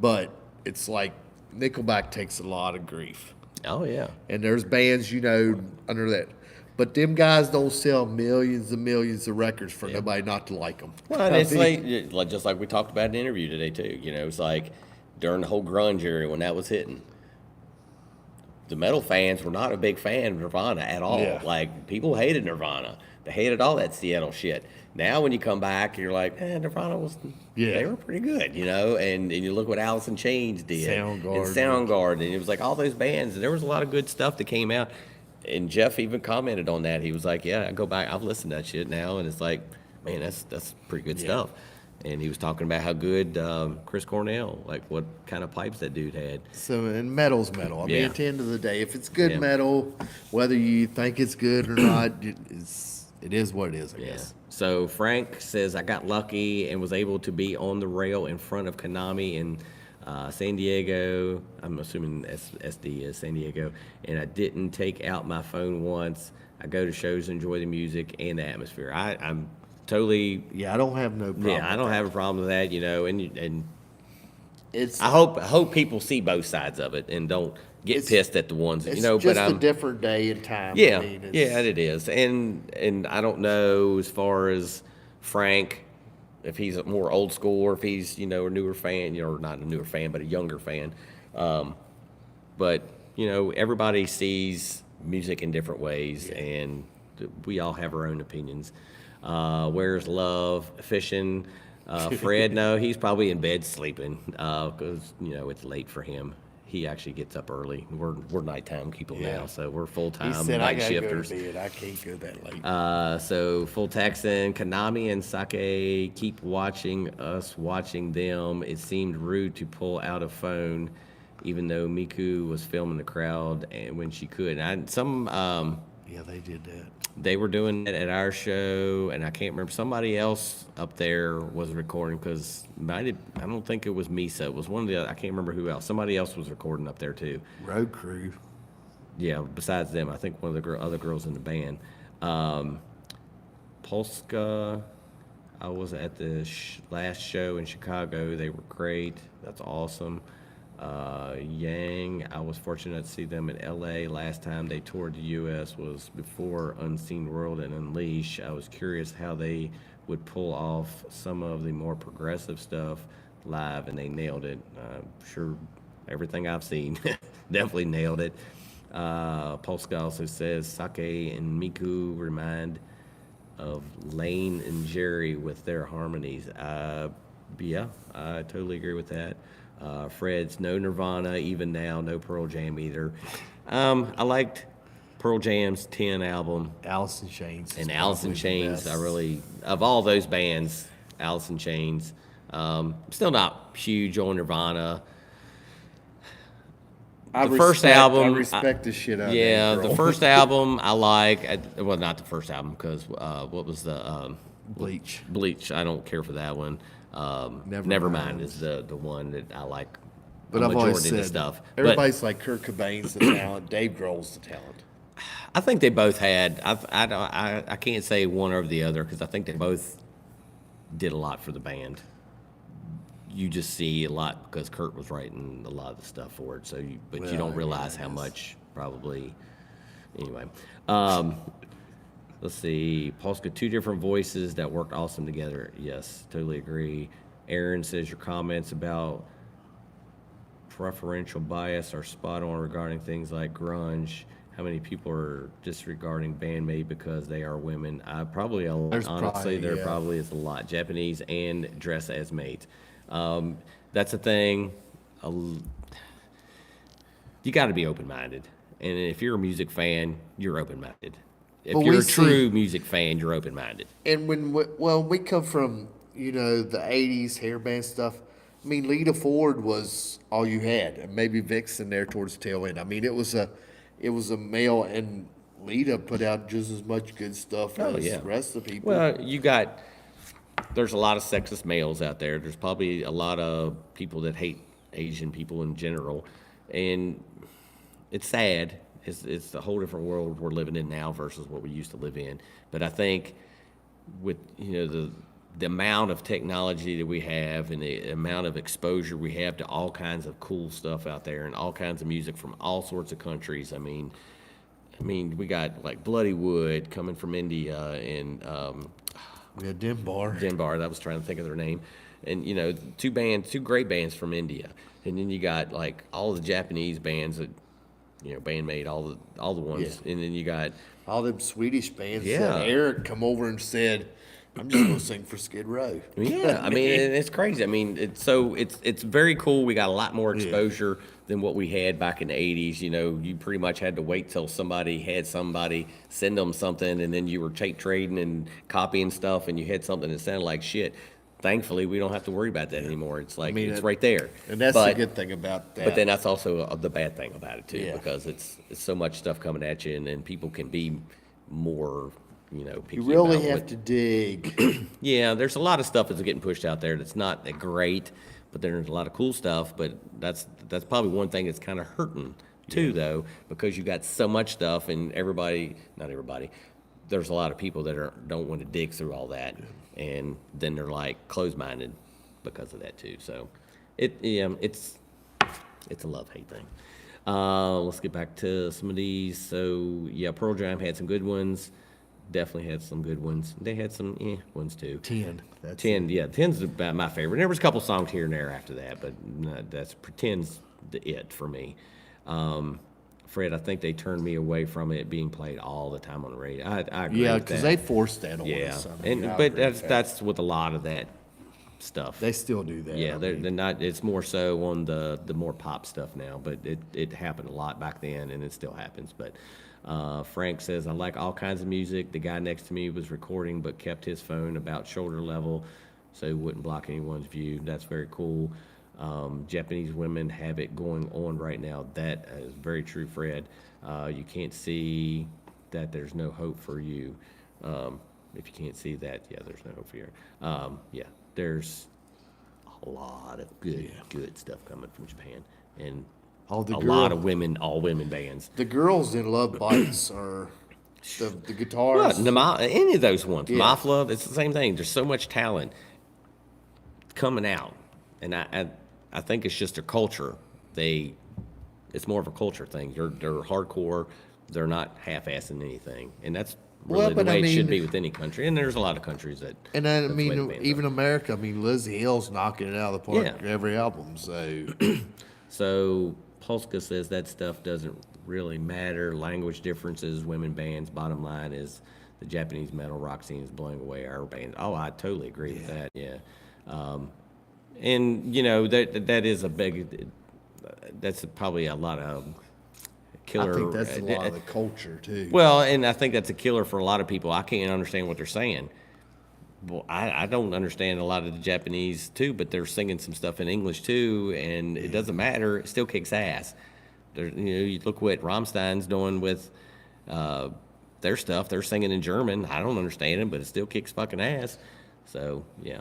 but it's like Nickelback takes a lot of grief. Oh, yeah. And there's bands, under that. But them guys don't sell millions and millions of records for nobody not to like them. Well, and it's like just like we talked about in the interview today, too. It's like during the whole grunge era when that was hitting, the metal fans were not a big fan of Nirvana at all. Yeah. Like, people hated Nirvana. They hated all that Seattle shit. Now when you come back, you're like, Nirvana was, they were pretty good, and you look what Alice in Chains did. Soundgarden. And Soundgarden. And it was like all those bands. And there was a lot of good stuff that came out. And Jeff even commented on that. He was like, I go back, I've listened to that shit now. And it's like, man, that's pretty good stuff. And he was talking about how good Chris Cornell, like what kind of pipes that dude had. So, and metal's metal. I mean, Yeah. at the end of the day, if it's good Yeah. metal, whether you think it's good or not, it is what it is, I Yeah. guess. So Frank says, I got lucky and was able to be on the rail in front of Konami in San Diego. I'm assuming SD is San Diego. And I didn't take out my phone once. I go to shows, enjoy the music and the atmosphere. I'm totally. Yeah, I don't have no problem. Yeah, I don't have a problem with that, and It's I hope people see both sides of it and don't get It's- pissed at the ones that, it's but just I'm. a different day and time. Yeah, I mean, yeah, it is, and I don't know as far as Frank, if he's a more old school or if he's a newer fan, or not a newer fan, but a younger fan. But everybody sees music in different ways, and we all have our own opinions. Where's Love? Fishing. Fred, no, he's probably in bed sleeping because it's late for him. He actually gets up early. We're nighttime people now, so we're full he time said, I night gotta shifters. go to bed. I can't go that late. So Full Texan, Konami and Sake keep watching us watching them. It seemed rude to pull out a phone, even though Miku was filming the crowd and when she could. And Yeah, they did that. They were doing it at our show, and I can't remember. Somebody else up there was recording because I don't think it was Misa. It was one of the other, I can't remember who else. Somebody else was recording up there too. Road Crew. Yeah, besides them, I think one of the other girls in the band. Polska, I was at the last show in Chicago. They were great. That's awesome. Yang, I was fortunate to see them in LA. Last time they toured the US was before Unseen World and Unleash. I was curious how they would pull off some of the more progressive stuff live, and they nailed it. Sure, everything I've seen definitely nailed it. Polska also says Sake and Miku remind of Lane and Jerry with their harmonies. Yeah, I totally agree with that. Fred's no Nirvana, even now, no Pearl Jam either. I liked Pearl Jam's 10 album. Alice in Chains. And Alice in Chains, of all those bands, Alice in Chains. Still not huge on Nirvana. First album, I respect the shit out of yeah, that girl. the first album I like. Well, not the first album because what was the Bleach. Bleach? I don't care for that one. Nevermind is the one that I like. But a I've always majority of the said, stuff. everybody's like Kurt Cobain's the talent, Dave Grohl's the talent. I think they both had. I can't say one over the other because I think they both did a lot for the band. You just see a lot because Kurt was writing a lot of the stuff for it. So, you don't realize how much probably. Anyway, let's see. Polska, 2 different voices that worked awesome together. Yes, totally agree. Aaron says your comments about preferential bias are spot on regarding things like grunge. How many people are disregarding band Maid because they are women? Honestly, there probably is a lot. Japanese and dress as maids. That's a thing. You got to be open-minded. And if you're a music fan, you're open-minded. If you're a true music fan, you're open-minded. And we come from, the 80s hair band stuff. I mean, Lita Ford was all you had, and maybe Vixen there towards the tail end. I mean, it was a male, and Lita put out just as much good stuff as the rest of the people. Well, there's a lot of sexist males out there. There's probably a lot of people that hate Asian people in general, and it's sad. It's a whole different world we're living in now versus what we used to live in. But I think with the amount of technology that we have and the amount of exposure we have to all kinds of cool stuff out there and all kinds of music from all sorts of countries. I mean, we got like Bloody Wood coming from India and we had Dinbar. I was trying to think of their name. And, 2 great bands from India. And then you got like all the Japanese bands that, Band Maid, all the ones. Yeah. And then you got all them Swedish bands. Yeah. Eric come over and said, I'm just gonna sing for Skid Row. Yeah, I mean, it's crazy. I mean, it's very cool. We got a lot more exposure than what we had back in the 80s. You pretty much had to wait till somebody had somebody send them something, and then you were tape trading and copying stuff, and you had something that sounded like shit. Thankfully, we don't have to worry about that anymore. It's like it's right there. And that's the good thing about that. But then that's also the bad thing about it too, because it's so much stuff coming at you, and people can be more. You really have to dig. Yeah, there's a lot of stuff that's getting pushed out there that's not that great, but there's a lot of cool stuff. But that's probably one thing that's kind of hurting too, though, because you got so much stuff, and not everybody, there's a lot of people that don't want to dig through all that, and then they're like closed-minded because of that too. So, it's a love-hate thing. Let's get back to some of these. So yeah, Pearl Jam had some good ones. Definitely had some good ones. They had some ones too. 10. 10, yeah. 10's about my favorite. There was a couple songs here and there after that, but that's Pretend's it for me. Fred, I think they turned me away from it being played all the time on the radio. I agree with that. Yeah, because they forced that on us. But that's with a lot of that stuff. They still do that. Yeah, they're not. It's more so on the more pop stuff now, but it happened a lot back then, and it still happens. But Frank says, I like all kinds of music. The guy next to me was recording but kept his phone about shoulder level so he wouldn't block anyone's view. That's very cool. Japanese women have it going on right now. That is very true, Fred. You can't see that, there's no hope for you. If you can't see that, yeah, there's no hope for you. Yeah, there's a lot of good stuff coming from Japan, and All the a girl- lot of all women bands. The girls in Love Bites are the guitars. Well, any of those ones, Yeah. Mafla, it's the same thing. There's so much talent coming out, and I think it's just a culture. It's more of a culture thing. They're hardcore. They're not half-assing anything, and that's really Well, the but way I it should mean- be with any country. And there's a lot of countries that. And then, I that's the way the mean, bands even are. America, I mean, Lizzie Hill's knocking it out of the park Yeah. every album. So, So Polska says that stuff doesn't really matter. Language differences, women bands. Bottom line is the Japanese metal rock scene is blowing away our bands. Oh, I totally agree with that. Yeah, and you know that is a big. That's probably a lot of killer. I think that's a lot of the culture, too. Well, and I think that's a killer for a lot of people. I can't understand what they're saying. Well, I don't understand a lot of the Japanese too, but they're singing some stuff in English too, and it doesn't matter. It still kicks ass. You look what Rammstein's doing with their stuff. They're singing in German. I don't understand it, but it still kicks fucking ass. So yeah,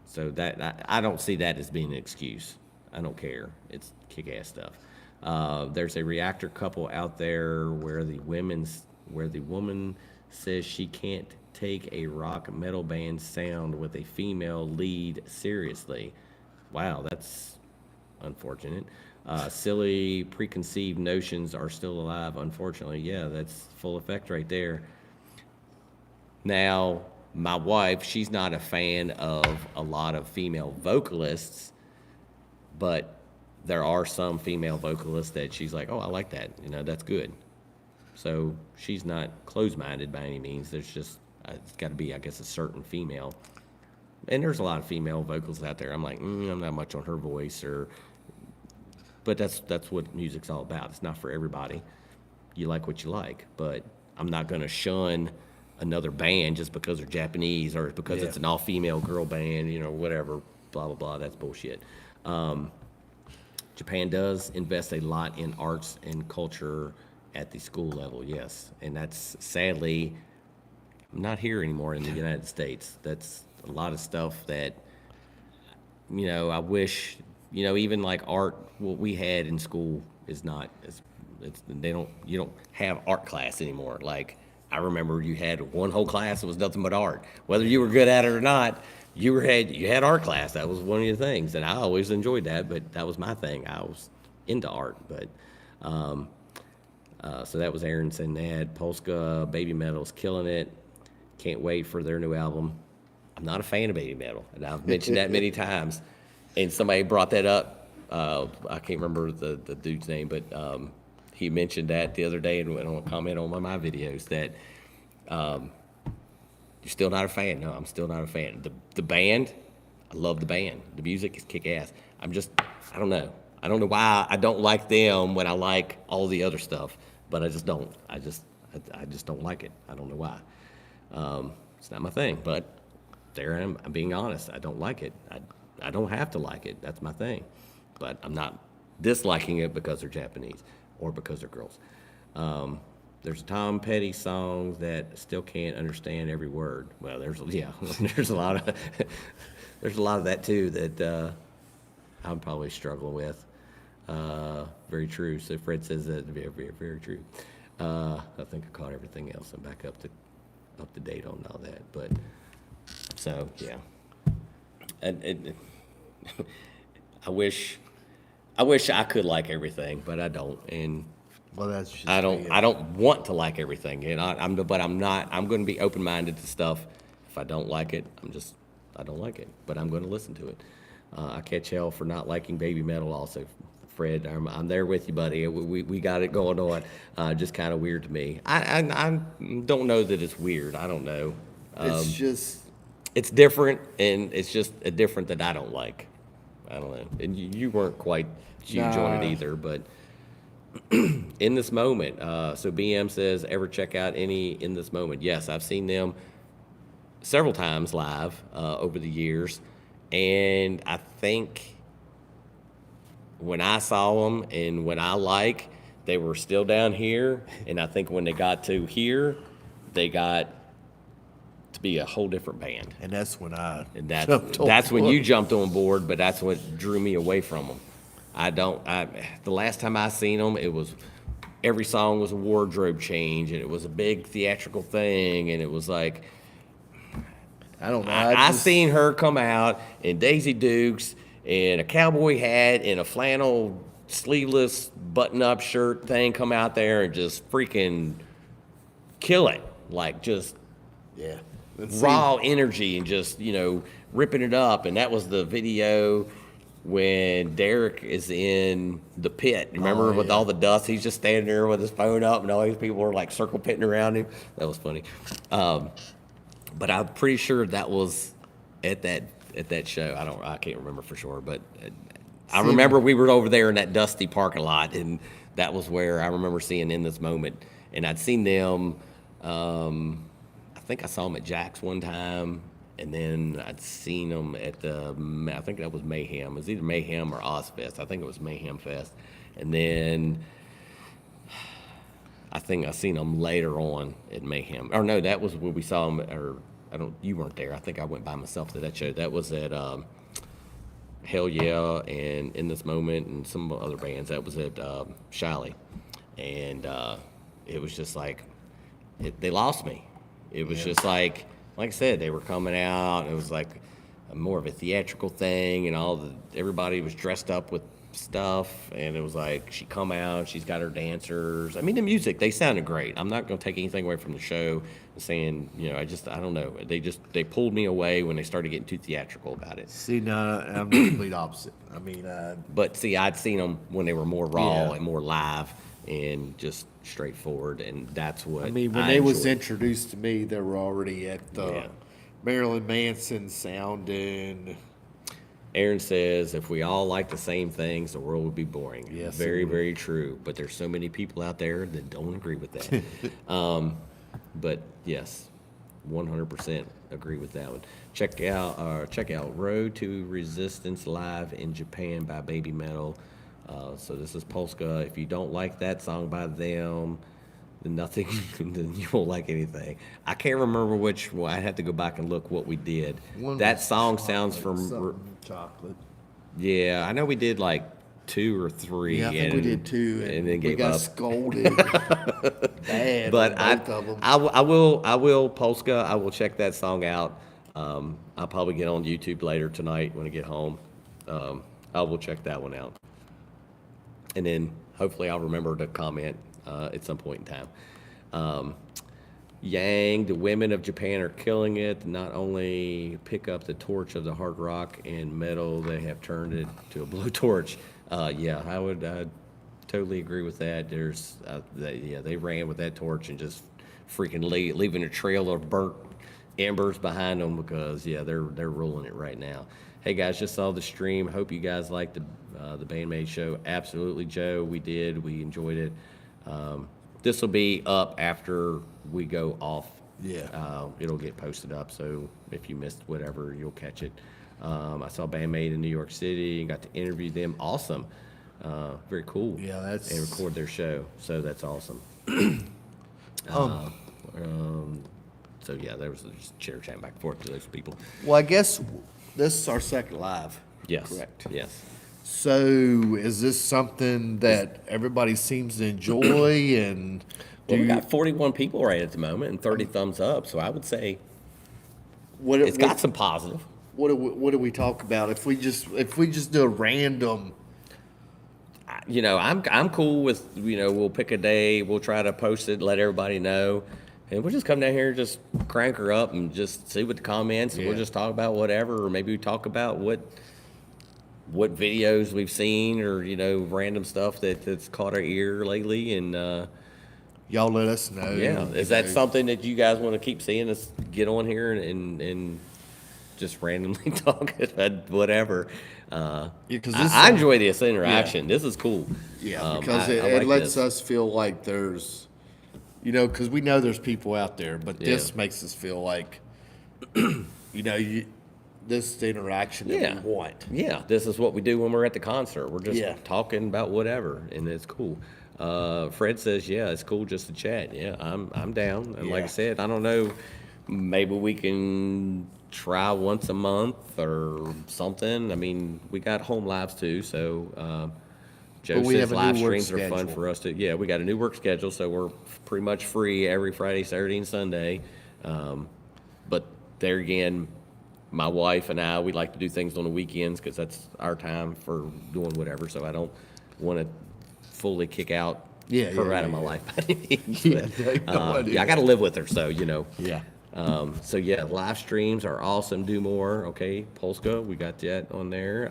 so that I don't see that as being an excuse. I don't care. It's kick ass stuff. There's a reactor couple out there where the woman says she can't take a rock metal band sound with a female lead seriously. Wow, that's unfortunate. Silly preconceived notions are still alive, unfortunately. Yeah, that's full effect right there. Now, my wife, she's not a fan of a lot of female vocalists, but there are some female vocalists that she's like, oh, I like that. That's good. So she's not closed-minded by any means. There's just, it's got to be, I guess, a certain female. And there's a lot of female vocals out there. I'm like, I'm not much on her voice, but that's what music's all about. It's not for everybody. You like what you like, but I'm not going to shun another band just because they're Japanese or because it's an all-female girl band, whatever, blah, blah, blah. That's bullshit. Japan does invest a lot in arts and culture at the school level, yes. And that's sadly not here anymore in the United States. That's a lot of stuff that, I wish, even like art, what we had in school is not, you don't have art class anymore. Like, I remember you had one whole class that was nothing but art. Whether you were good at it or not, you had art class. That was one of your things, and I always enjoyed that, but that was my thing. I was into art, but so that was Aaron saying that. Polska Baby Metal's killing it. Can't wait for their new album. I'm not a fan of Baby Metal, and I've mentioned that many times. And somebody brought that up. I can't remember the dude's name, but he mentioned that the other day and went on a comment on one of my videos that you're still not a fan. No, I'm still not a fan. The band, I love the band. The music is kick ass. I don't know. I don't know why I don't like them when I like all the other stuff, but I just don't. I just don't like it. I don't know why. It's not my thing, but there I am. I'm being honest. I don't like it. I don't have to like it. That's my thing. But I'm not disliking it because they're Japanese or because they're girls. There's a Tom Petty song that still can't understand every word. Well, there's a lot of that too that I'm probably struggling with. Very true. So Fred says that very, very, very true. I think I caught everything else. I'm back up to date on all that. But so yeah, and I wish I could like everything, but I don't. And well, that's just I don't want to like everything, and I'm going to be open-minded to stuff. If I don't like it, I don't like it, but I'm going to listen to it. I catch hell for not liking Baby Metal also. Fred, I'm there with you, buddy. We got it going on. Just kind of weird to me. I don't know that it's weird. I don't know. It's different, and it's just a different that I don't like. I don't know. And you weren't quite huge on it either, but In This Moment. So BM says, ever check out any In This Moment? Yes, I've seen them several times live over the years, and I think when I saw them and when I like, they were still down here, and I think when they got to here, they got to be a whole different band. And that's when I And that's jumped on that's when board. you jumped on board, but that's what drew me away from them. The last time I seen them, it was every song was a wardrobe change, and it was a big theatrical thing, and it was like I don't know. I seen her come out in Daisy Dukes and a cowboy hat and a flannel sleeveless button-up shirt thing come out there and just freaking kill it, like just Yeah. raw energy and just, ripping it up. And that was the video when Derek is in the pit. Remember, with all the dust, he's just standing there with his phone up, and all these people are like circle pitting around him. That was funny. But I'm pretty sure that was at that show. I can't remember for sure, but I remember we were over there in that dusty parking lot, and that was where I remember seeing In This Moment. And I'd seen them. I think I saw them at Jack's one time, and then I'd seen them at I think that was Mayhem. It was either Mayhem or Ozfest. I think it was Mayhem Fest. And then I think I seen them later on at Mayhem. Or no, that was when we saw them. Or you weren't there. I think I went by myself to that show. That was at Hell Yeah and In This Moment and some other bands. That was at Shiley, and it was just like they lost me. It was just like I said, they were coming out. And it was like more of a theatrical thing, and everybody was dressed up with stuff, and it was like she come out, she's got her dancers. I mean, the music, they sounded great. I'm not going to take anything away from the show, saying, I don't know. They pulled me away when they started getting too theatrical about it. See, no, I'm the complete opposite. I mean, But see, I'd seen them when they were more raw Yeah. and more live and just straightforward, and that's what I mean, when they was introduced to me, they were already at the Yeah. Marilyn Manson sounding. Aaron says, if we all like the same things, the world would be boring. Yes, Very, it would. very true. But there's so many people out there that don't agree with that. But yes, 100% agree with that one. Check out Road to Resistance Live in Japan by Baby Metal. So this is Polska. If you don't like that song by them, then then you won't like anything. I can't remember which one. I had to go back and look what we did. One That was song sounds chocolate, from. something chocolate. Yeah, I know we did like 2 or 3. Yeah, I think we did too, and then we gave got up. scolded bad. But on both of them. I will Polska. I will check that song out. I'll probably get on YouTube later tonight when I get home. I will check that one out, and then hopefully I'll remember to comment at some point in time. Yang, the women of Japan are killing it. Not only pick up the torch of the hard rock and metal, they have turned it to a blowtorch. Yeah, I would totally agree with that. They ran with that torch and just freaking leaving a trail of burnt embers behind them because they're ruling it right now. Hey guys, just saw the stream. Hope you guys liked the Bandmade show. Absolutely, Joe. We did. We enjoyed it. This will be up after we go off. Yeah. It'll get posted up, so if you missed whatever, you'll catch it. I saw Bandmade in New York City and got to interview them. Awesome. Very cool. Yeah, that's- And record their show, so that's awesome. So yeah, there was just chitter chatting back and forth to those people. Well, I guess this is our second live. Yes. Correct. Yes. So, is this something that everybody seems to enjoy? And Well, we got 41 people right at the moment and 30 thumbs up, so I would say it's got some positive. What do we talk about if we just do a random? I'm cool with, we'll pick a day, we'll try to post it, let everybody know, and we'll just come down here and just crank her up and just see what the comments, and we'll Yeah. just talk about whatever, or maybe we talk about what videos we've seen, or, random stuff that's caught our ear lately, and, Y'all let us know. is that something that you guys want to keep seeing us get on here and just randomly talk about whatever? 'cause this I is- enjoy this interaction. This is cool. Yeah, because I it like lets this. us feel like there's, because we know there's people out there, but this Yeah. makes us feel like, this is the interaction that Yeah. we want. Yeah, this is what we do when we're at the concert. We're just Yeah. talking about whatever, and it's cool. Fred says, yeah, it's cool just to chat. Yeah, I'm down. And like I Yeah. said, I don't know, maybe we can try once a month or something. I mean, we got home lives too, so Joe But we says have a live new work streams are fun schedule. for us to. Yeah, we got a new work schedule, so we're pretty much free every Friday, Saturday, and Sunday. But there again, my wife and I, we like to do things on the weekends because that's our time for doing whatever. So I don't want to fully kick out Yeah, her yeah, out of yeah, my yeah. life by any means. Yeah, But, no idea. yeah, I got to live with her, so you know. Yeah. So yeah, live streams are awesome. Do more, okay? Polska, we got that on there.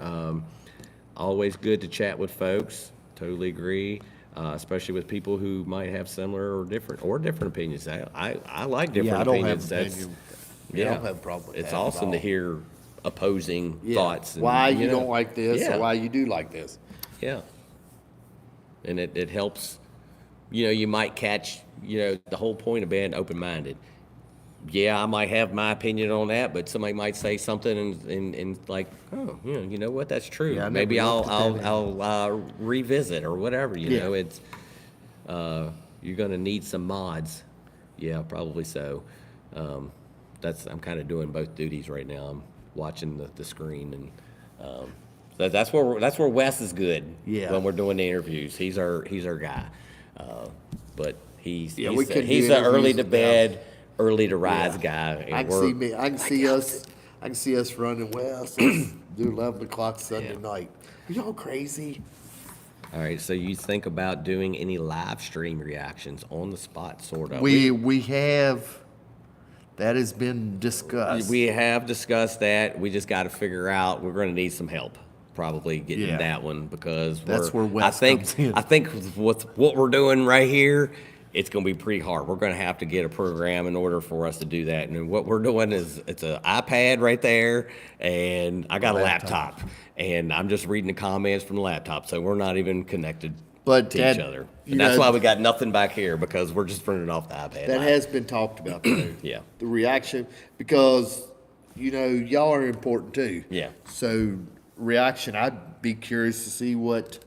Always good to chat with folks. Totally agree. Especially with people who might have similar or different opinions. I like different Yeah, I don't have opinions. an That's opinion. Yeah, I don't have a problem with it's that at awesome to all. hear opposing Yeah. thoughts. And, Why you know, don't like this yeah, or why you do like this. yeah. And it helps. You know, you might catch. You know, the whole point of being open-minded. Yeah, I might have my opinion on that, but somebody might say something and like, oh, yeah, you know what? That's true. Yeah, I never Maybe I'll looked at that I'll revisit or whatever. You Yeah. know, it's you're gonna need some mods. Yeah, probably so. That's I'm kind of doing both duties right now. I'm watching the screen and that's where Wes is good. Yeah. When we're doing the interviews, he's our guy. But he's Yeah, he's, we could do he's an early interviews to with bed, early to rise Yeah. guy. And I can we're- see me. I can see us. I can see us running west. Let's do 11 o'clock Sunday Yeah. night. Are y'all crazy? All right, so you think about doing any live stream reactions on the spot, sort of? We have. That has been discussed. We have discussed that. We just got to figure out. We're going to need some help, probably getting Yeah. that one because That's we're, where Wes comes in. I think with what we're doing right here, it's going to be pretty hard. We're going to have to get a program in order for us to do that. And what we're doing is it's an iPad right there, and I got a laptop, and I'm just reading the comments from the laptop, so we're not even connected But to that- each other. you And that's know- why we got nothing back here because we're just printing off the iPad. That live. has been talked about too. Yeah. The reaction, because y'all are important too. Yeah. So reaction, I'd be curious to see what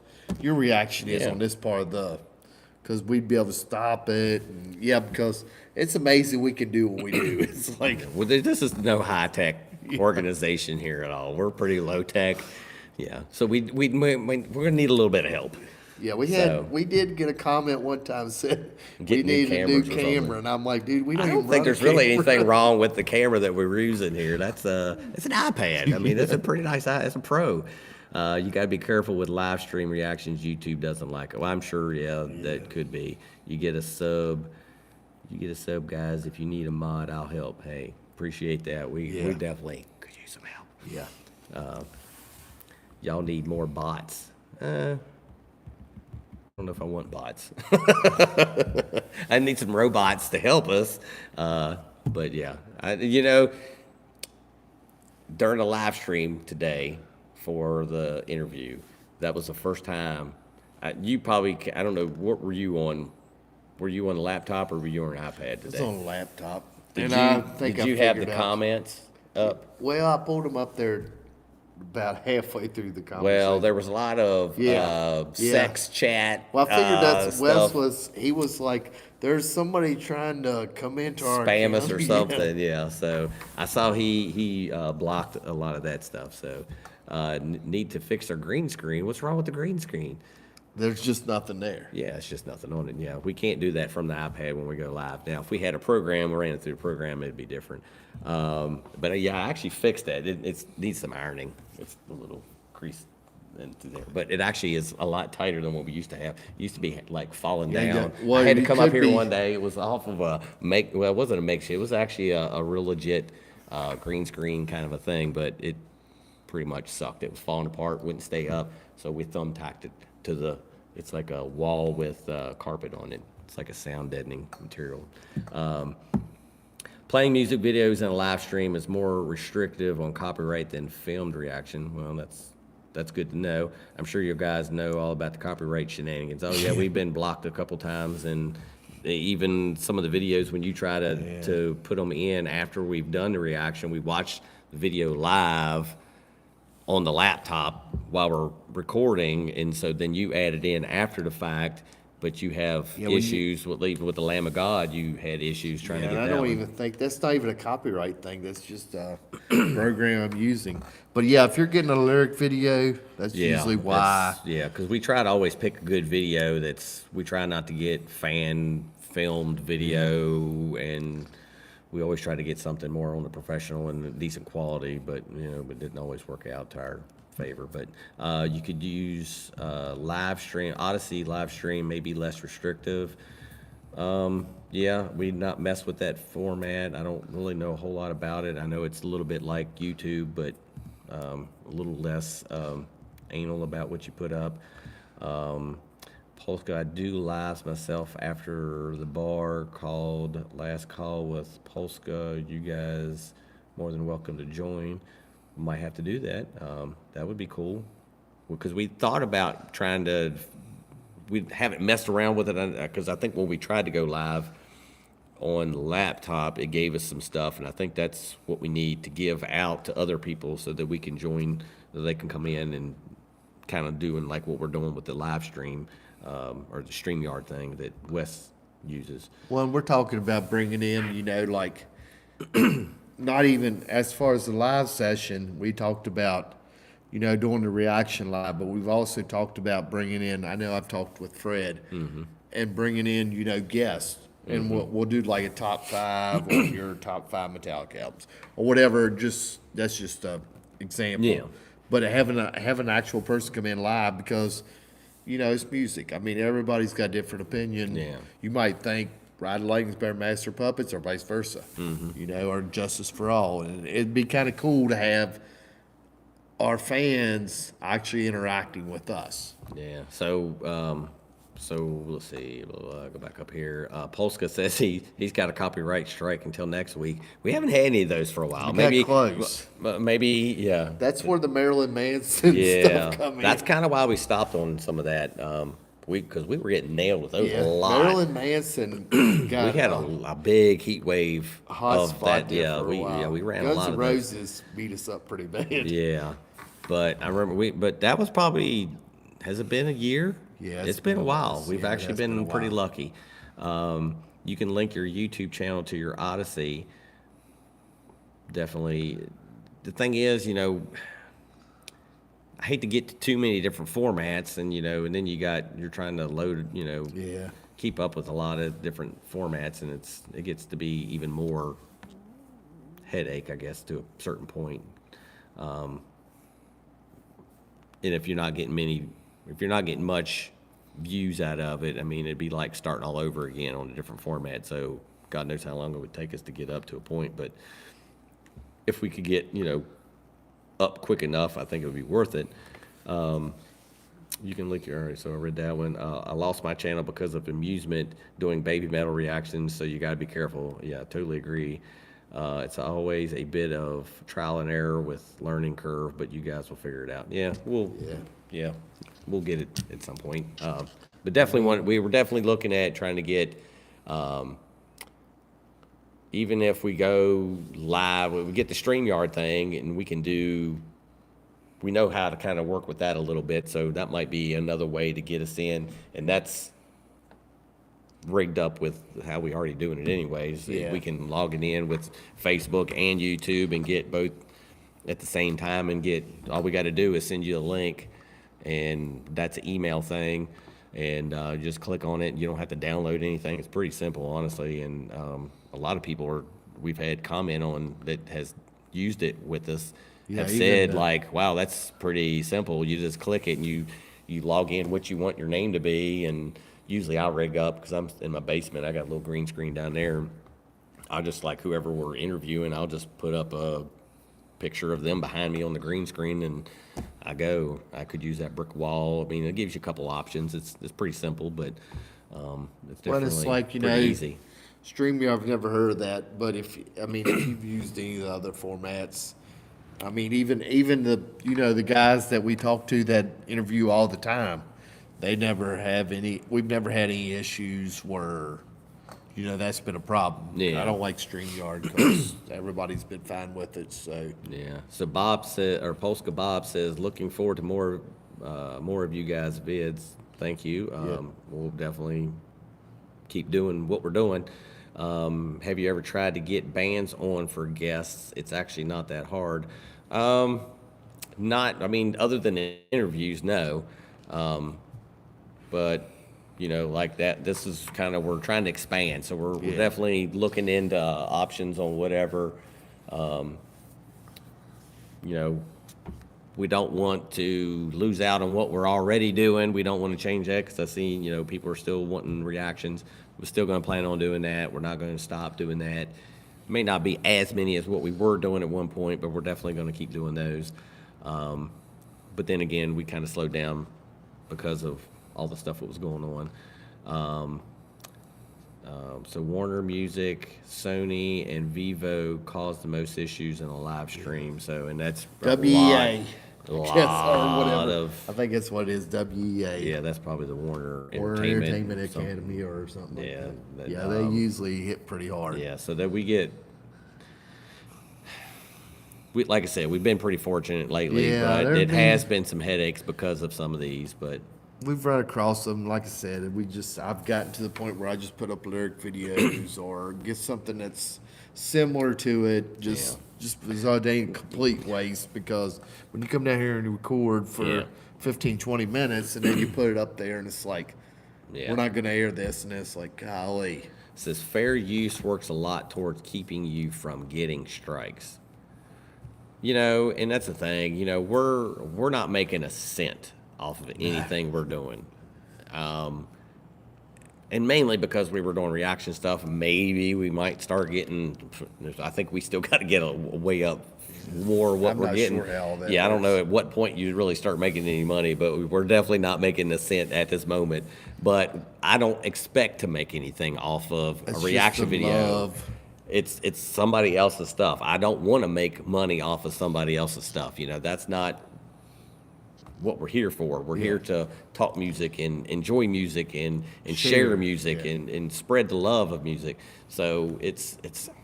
your reaction is Yeah. on this part of because we'd be able to stop it. And, yeah, because it's amazing we can do what we do. It's like, Well, this is no high tech organization here at all. We're pretty low tech. Yeah. So we're gonna need a little bit of help. yeah, So- we did get a comment one time said we Get new need a new cameras or something. camera, and I'm like, dude, we don't, I even don't think run a there's really camera. anything wrong with the camera that we're using here. It's an iPad. I mean, it's a pretty nice. It's a Pro. You got to be careful with live stream reactions. YouTube doesn't like it. Well, I'm sure, that could be. You get a sub. Guys. If you need a mod, I'll help. Hey, appreciate that. We Yeah. definitely could use some help. Yeah. Y'all need more bots. I don't know if I want bots. I need some robots to help us. But yeah, during the live stream today for the interview, that was the first time. You probably, I don't know, what were you on? Were you on a laptop or were you on an iPad It's today? on a laptop. Did and you, I think did I you have the figured out- comments up? Well, I pulled them up there about halfway through the conversation. Well, there was a lot of Yeah. sex chat. Well, I figured that's Wes stuff. he was like, there's somebody trying to come into our Spam us or account." something. Yeah. So I saw he blocked a lot of that stuff. So need to fix our green screen. What's wrong with the green screen? There's just nothing there. Yeah, it's just nothing on it. Yeah, we can't do that from the iPad when we go live. Now, if we had a program, we ran it through the program, it'd be different. But yeah, I actually fixed that. It needs some ironing. It's a little crease into there, but it actually is a lot tighter than what we used to have. It used to be like falling Yeah, down. well, I had to it come up could here be- one day. It was off of well, it wasn't a makeshift. It was actually a real legit green screen kind of a thing, but it pretty much sucked. It was falling apart, wouldn't stay up, so we thumbtacked it to it's like a wall with carpet on it. It's like a sound deadening material. Playing music videos in a live stream is more restrictive on copyright than filmed reaction. Well, that's good to know. I'm sure you guys know all about the copyright shenanigans. Oh yeah, we've been blocked a couple times, and even some of the videos when you try to put them in after we've done the reaction, we watch the video live on the laptop while we're recording, and so then you add it in after the fact. but you have Yeah, when you- issues with even with the Lamb of God. You had issues trying to Yeah, get and I that don't one. even think that's not even a copyright thing. That's just a program I'm using. But yeah, if you're getting a lyric video, that's usually why. Yeah, because we try to always pick a good video. We try not to get fan filmed video, and we always try to get something more on the professional and decent quality. But it didn't always work out to our favor. But you could use live stream, Odyssey live stream, maybe less restrictive. Yeah, we not mess with that format. I don't really know a whole lot about it. I know it's a little bit like YouTube, but a little less anal about what you put up. Polska, I do lives myself after the bar called Last Call with Polska. You guys more than welcome to join. Might have to do that. That would be cool. Because we thought about trying to, we haven't messed around with it because I think when we tried to go live on the laptop, it gave us some stuff, and I think that's what we need to give out to other people so that we can join, so they can come in and kind of doing like what we're doing with the live stream or the StreamYard thing that Wes uses. Well, and we're talking about bringing in, like, not even as far as the live session, we talked about, doing the reaction live, but we've also talked about bringing in, I know I've talked with Fred, and bringing in, guests. And we'll do like a top 5 or your top 5 Metallica albums or whatever. That's just a example. Yeah. But have an actual person come in live because, it's music. I mean, everybody's got a different opinion. Yeah. You might think Ride the Lightning's better than Master of Puppets or vice versa. Or Justice for All. And it'd be kind of cool to have our fans actually interacting with us. Yeah. So let's see. Go back up here. Polska says he's got a copyright strike until next week. We haven't had any of those for a while. We got close. Maybe yeah. That's where the Marilyn Manson Yeah, stuff come in. that's kind of why we stopped on some of that. Because we were getting nailed with those a lot. Marilyn Manson got We had a big heat wave a hot of spot that. there Yeah, for a while. we ran Guns a lot N' of those. Roses beat us up pretty bad. Yeah, but I remember but that was probably, has it been a year? Yeah, it's been a while. We've Yeah, actually it's been a been pretty while. lucky. You can link your YouTube channel to your Odyssey. Definitely. The thing is, I hate to get to too many different formats, and and then you're trying to load, Yeah. keep up with a lot of different formats, and it gets to be even more headache, I guess, to a certain point. And if you're not getting much views out of it, I mean, it'd be like starting all over again on a different format. So God knows how long it would take us to get up to a point, but if we could get, up quick enough, I think it would be worth it. You can link your, all right, so I read that one. I lost my channel because of amusement doing baby metal reactions, so you got to be careful. Yeah, I totally agree. It's always a bit of trial and error with learning curve, but you guys will figure it out. Yeah, we'll get it at some point. But definitely we were definitely looking at trying to get, even if we go live, we get the StreamYard thing, and we know how to kind of work with that a little bit, so that might be another way to get us in, and that's rigged up with how we already doing it anyways. Yeah. We can log it in with Facebook and YouTube and get both at the same time, and all we got to do is send you a link, and that's an email thing, and just click on it. You don't have to download anything. It's pretty simple, honestly, and a lot of people we've had comment on that has used it with us, have said like, wow, that's pretty simple. You just click it and you log in what you want your name to be, and usually I'll rig up, because I'm in my basement, I got a little green screen down there. I'll just, like, whoever we're interviewing, I'll just put up a picture of them behind me on the green screen, and I could use that brick wall. I mean, it gives you a couple options. It's pretty simple, but it's definitely Well, it's like, pretty easy. StreamYard, I've never heard of that, but if you've used any of the other formats, I mean, even the, the guys that we talk to that interview all the time, we've never had any issues where, that's been a problem. Yeah. I don't like StreamYard because everybody's been fine with it, so. Yeah. So Polska Bob says, looking forward to more of you guys' vids. Thank you. We'll definitely keep doing what we're doing. Have you ever tried to get bands on for guests? It's actually not that hard. Not, I mean, other than interviews, no. But like that, this is kind of, we're trying to expand, so we're definitely looking into options on whatever. You know, we don't want to lose out on what we're already doing. We don't want to change that because I see, people are still wanting reactions. We're still going to plan on doing that. We're not going to stop doing that. May not be as many as what we were doing at one point, but we're definitely going to keep doing those. But then again, we kind of slowed down because of all the stuff that was going on. So Warner Music, Sony, and Vivo caused the most issues in a live stream. So, and that's WEA. A lot or whatever. of. I think that's what it is, WEA. Yeah, that's probably the Warner Entertainment something. Academy or something Yeah, like that. that, Yeah, they usually hit pretty hard. Yeah, so that we get. Like I said, we've been pretty fortunate lately, Yeah, but it has been some headaches because of some of these. But we've run across them, like I said, and I've gotten to the point where I just put up lyric videos or get something that's similar to it, just because it ain't complete waste, because when you come down here and you record for 15, 20 minutes and then you put it up there and it's like, we're not going to air this, and it's like, golly. It says fair use works a lot towards keeping you from getting strikes. And that's the thing, we're not making a cent off of anything we're doing. And mainly because we were doing reaction stuff, maybe we might start getting, I think we still got to get a way up more what we're getting. Sure how that I don't works. know at what point you really start making any money, but we're definitely not making a cent at this moment. But I don't expect to make anything off of It's a just reaction the video. love. It's somebody else's stuff. I don't want to make money off of somebody else's stuff. That's not what we're here for. We're here to talk music and enjoy music and share music and spread the love of music. So it's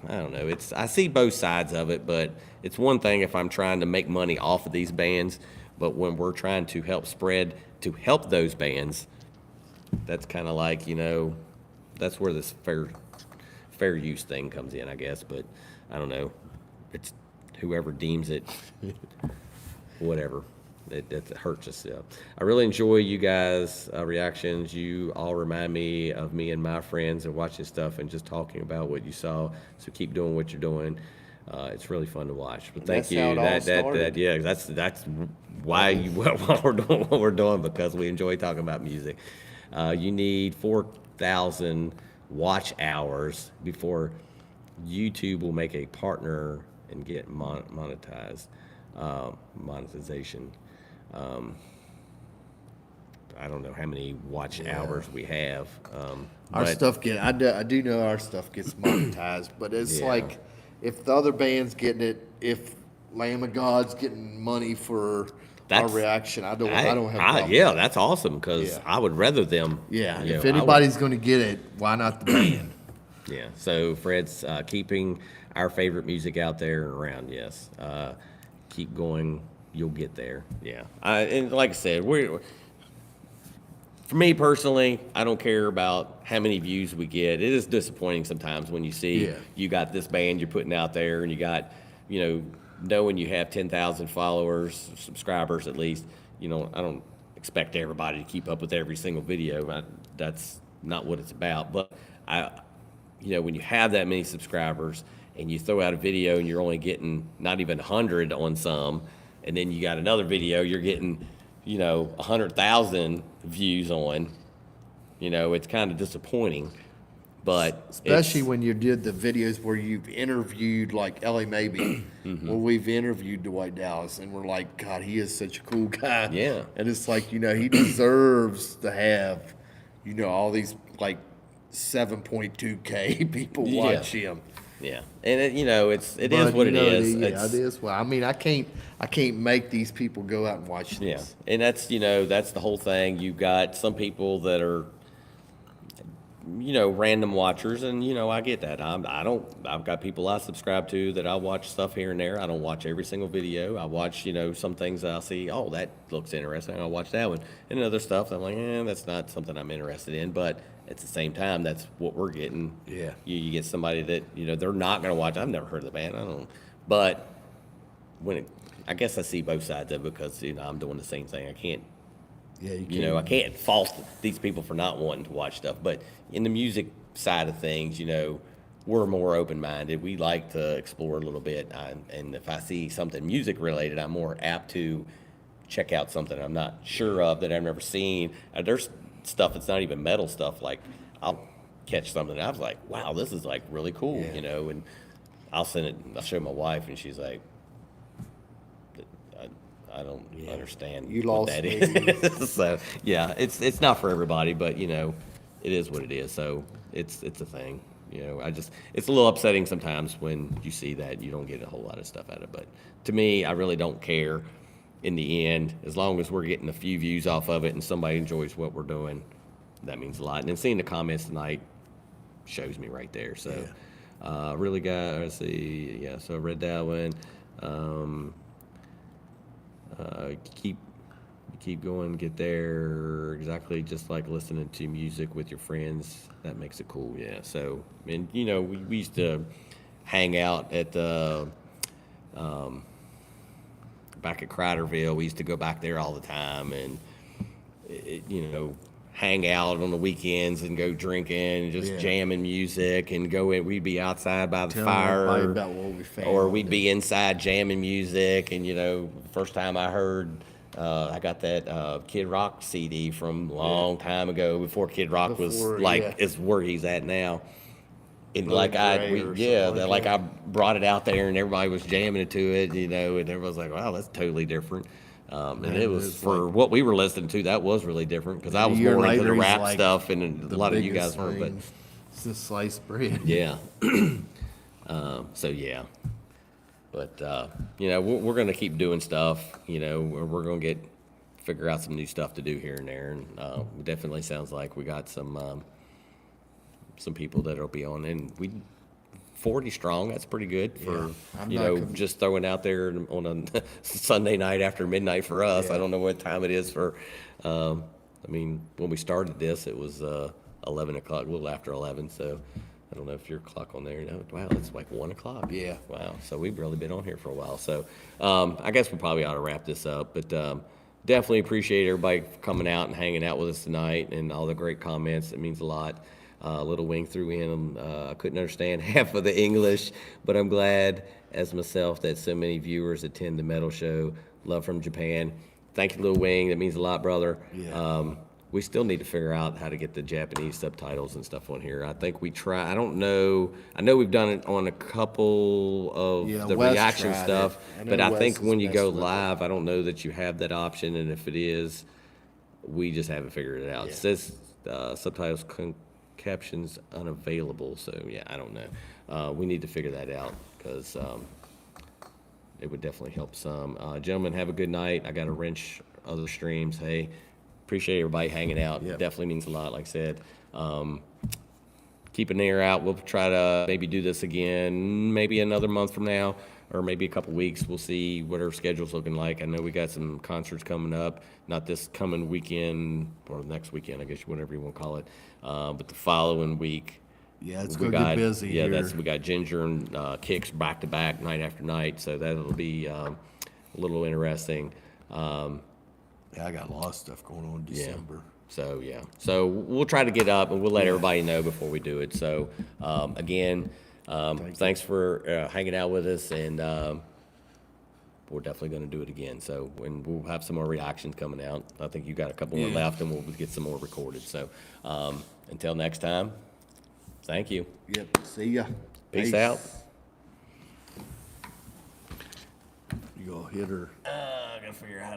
I don't know. I see both sides of it, but it's one thing if I'm trying to make money off of these bands, but when we're trying to help those bands, that's kind of like, that's where this fair use thing comes in, I guess. But I don't know. It's whoever deems it, whatever. It hurts us. Yeah. I really enjoy you guys' reactions. You all remind me of me and my friends and watching stuff and just talking about what you saw. So keep doing what you're doing. It's really fun to watch. But thank you. How it all started. That's why why we're doing what we're doing, because we enjoy talking about music. You need 4,000 watch hours before YouTube will make a partner and get monetized. Monetization. I don't know how many watch hours we have. Our but stuff I do know our stuff gets monetized, but it's Yeah. like if the other band's getting it, if Lamb of God's getting money for our That's- reaction, I don't have a problem. yeah, that's awesome, because Yeah. I would rather them. Yeah, you if know, I would- anybody's going to get it, why not the band? Yeah. So Fred's keeping our favorite music out there and around. Yes. Keep going. You'll get there. Yeah. And like I said, for me personally, I don't care about how many views we get. It is disappointing sometimes when you see you got this band you're putting out there and you got, knowing you have 10,000 followers, subscribers at least, I don't expect everybody to keep up with every single video. That's not what it's about. But when you have that many subscribers and you throw out a video and you're only getting not even 100 on some, and then you got another video you're getting, 100,000 views on, it's kind of disappointing. But Especially when you did the videos where you've interviewed, like Ellie Maybe, where we've interviewed Dwight Dallas, and we're like, God, he is such a cool guy. Yeah. And it's like, he deserves to have, all these, like, 7.2K people watch him. Yeah, and it is But, what it is. Yeah, it is. Well, I mean, I can't make these people go out and watch this. Yeah, and that's the whole thing. You've got some people that are random watchers, and I get that. I've got people I subscribe to that I watch stuff here and there. I don't watch every single video. I watch, some things that I'll see, oh, that looks interesting. I'll watch that one. And other stuff, I'm like, that's not something I'm interested in. But at the same time, that's what we're getting. Yeah. You get somebody that, they're not going to watch. I've never heard of the band. I don't, but I guess I see both sides of it because, I'm doing the same thing. I can't, Yeah, you can. I can't fault these people for not wanting to watch stuff. But in the music side of things, we're more open-minded. We like to explore a little bit. And if I see something music related, I'm more apt to check out something I'm not sure of that I've never seen. There's stuff that's not even metal stuff. Like I'll catch something and I was like, wow, this is like really cool, Yeah. and I'll show my wife and she's like, I don't understand You what lost that me. is. So yeah, it's not for everybody, but it is what it is. So it's a thing. It's a little upsetting sometimes when you see that you don't get a whole lot of stuff out of it. But to me, I really don't care in the end, as long as we're getting a few views off of it and somebody enjoys what we're doing, that means a lot. And then seeing the comments tonight shows me right there. So really got, let's see, yeah, so I read that one. Keep going, get there, exactly just like listening to music with your friends. That makes it cool, yeah. So, and we used to hang out at the back at Criderville. We used to go back there all the time and hang out on the weekends and go drinking and just jamming music and go in. We'd be outside by the Tell fire, everybody about what we found. or we'd be inside jamming music. And first time I heard, I got that Kid Rock CD from a long time ago, before Kid Rock was is where he's at now. And like I brought it out there and everybody was jamming to it, and everyone's like, wow, that's totally different. And it was for what we were listening to, that was really different because I was more into the rap stuff, and a lot of you guys weren't. But it's just sliced bread. yeah, so yeah, but we're gonna keep doing stuff. We're gonna figure out some new stuff to do here and there, and it definitely sounds like we got some people that'll be on, and we 40 strong. That's pretty good for just throwing out there on a Sunday night after midnight for us. I don't know what time it is for. When we started this, it was 11 o'clock, a little after 11. So I don't know if your clock on there. No, wow, it's like 1 o'clock. Yeah. Wow. So we've really been on here for a while. So I guess we probably ought to wrap this up, but. Definitely appreciate everybody coming out and hanging out with us tonight and all the great comments. It means a lot. Little Wing threw in, I couldn't understand half of the English, but I'm glad as myself that so many viewers attend the metal show. Love from Japan. Thank you, Little Wing. That means a lot, brother. Yeah. We still need to figure out how to get the Japanese subtitles and stuff on here. I think we try. I don't know. I know we've done it on a couple of the Wes reaction tried stuff, it. but I Wes think is when you go messed with it. live, I don't know that you have that option, and if it is, we just haven't figured it out. It says subtitles captions unavailable, so yeah, I don't know. We need to figure that out because it would definitely help some. Gentlemen, have a good night. I got to wrench other streams. Hey, appreciate everybody hanging out. Yep. Definitely means a lot, like I said. Keep an ear out. We'll try to maybe do this again, maybe another month from now, or maybe a couple weeks. We'll see what our schedule's looking like. I know we got some concerts coming up, not this coming weekend or next weekend, I guess, whatever you want to call it, but the following week. Yeah, it's we going to got- get busy Yeah, here. we got Ginger and Kicks back to back, night after night, so that'll be a little interesting. Yeah, I got a lot of stuff going on in December. So, yeah. So we'll try to get up and we'll let everybody know before we do it. So, again, thanks for hanging out with us, and we're definitely going to do it again. So, when we'll have some more reactions coming out. I think you got a couple more left, and we'll get some more recorded. So, until next time, thank you. Yep. See ya. Peace out. You gonna hit her? I got to figure out how to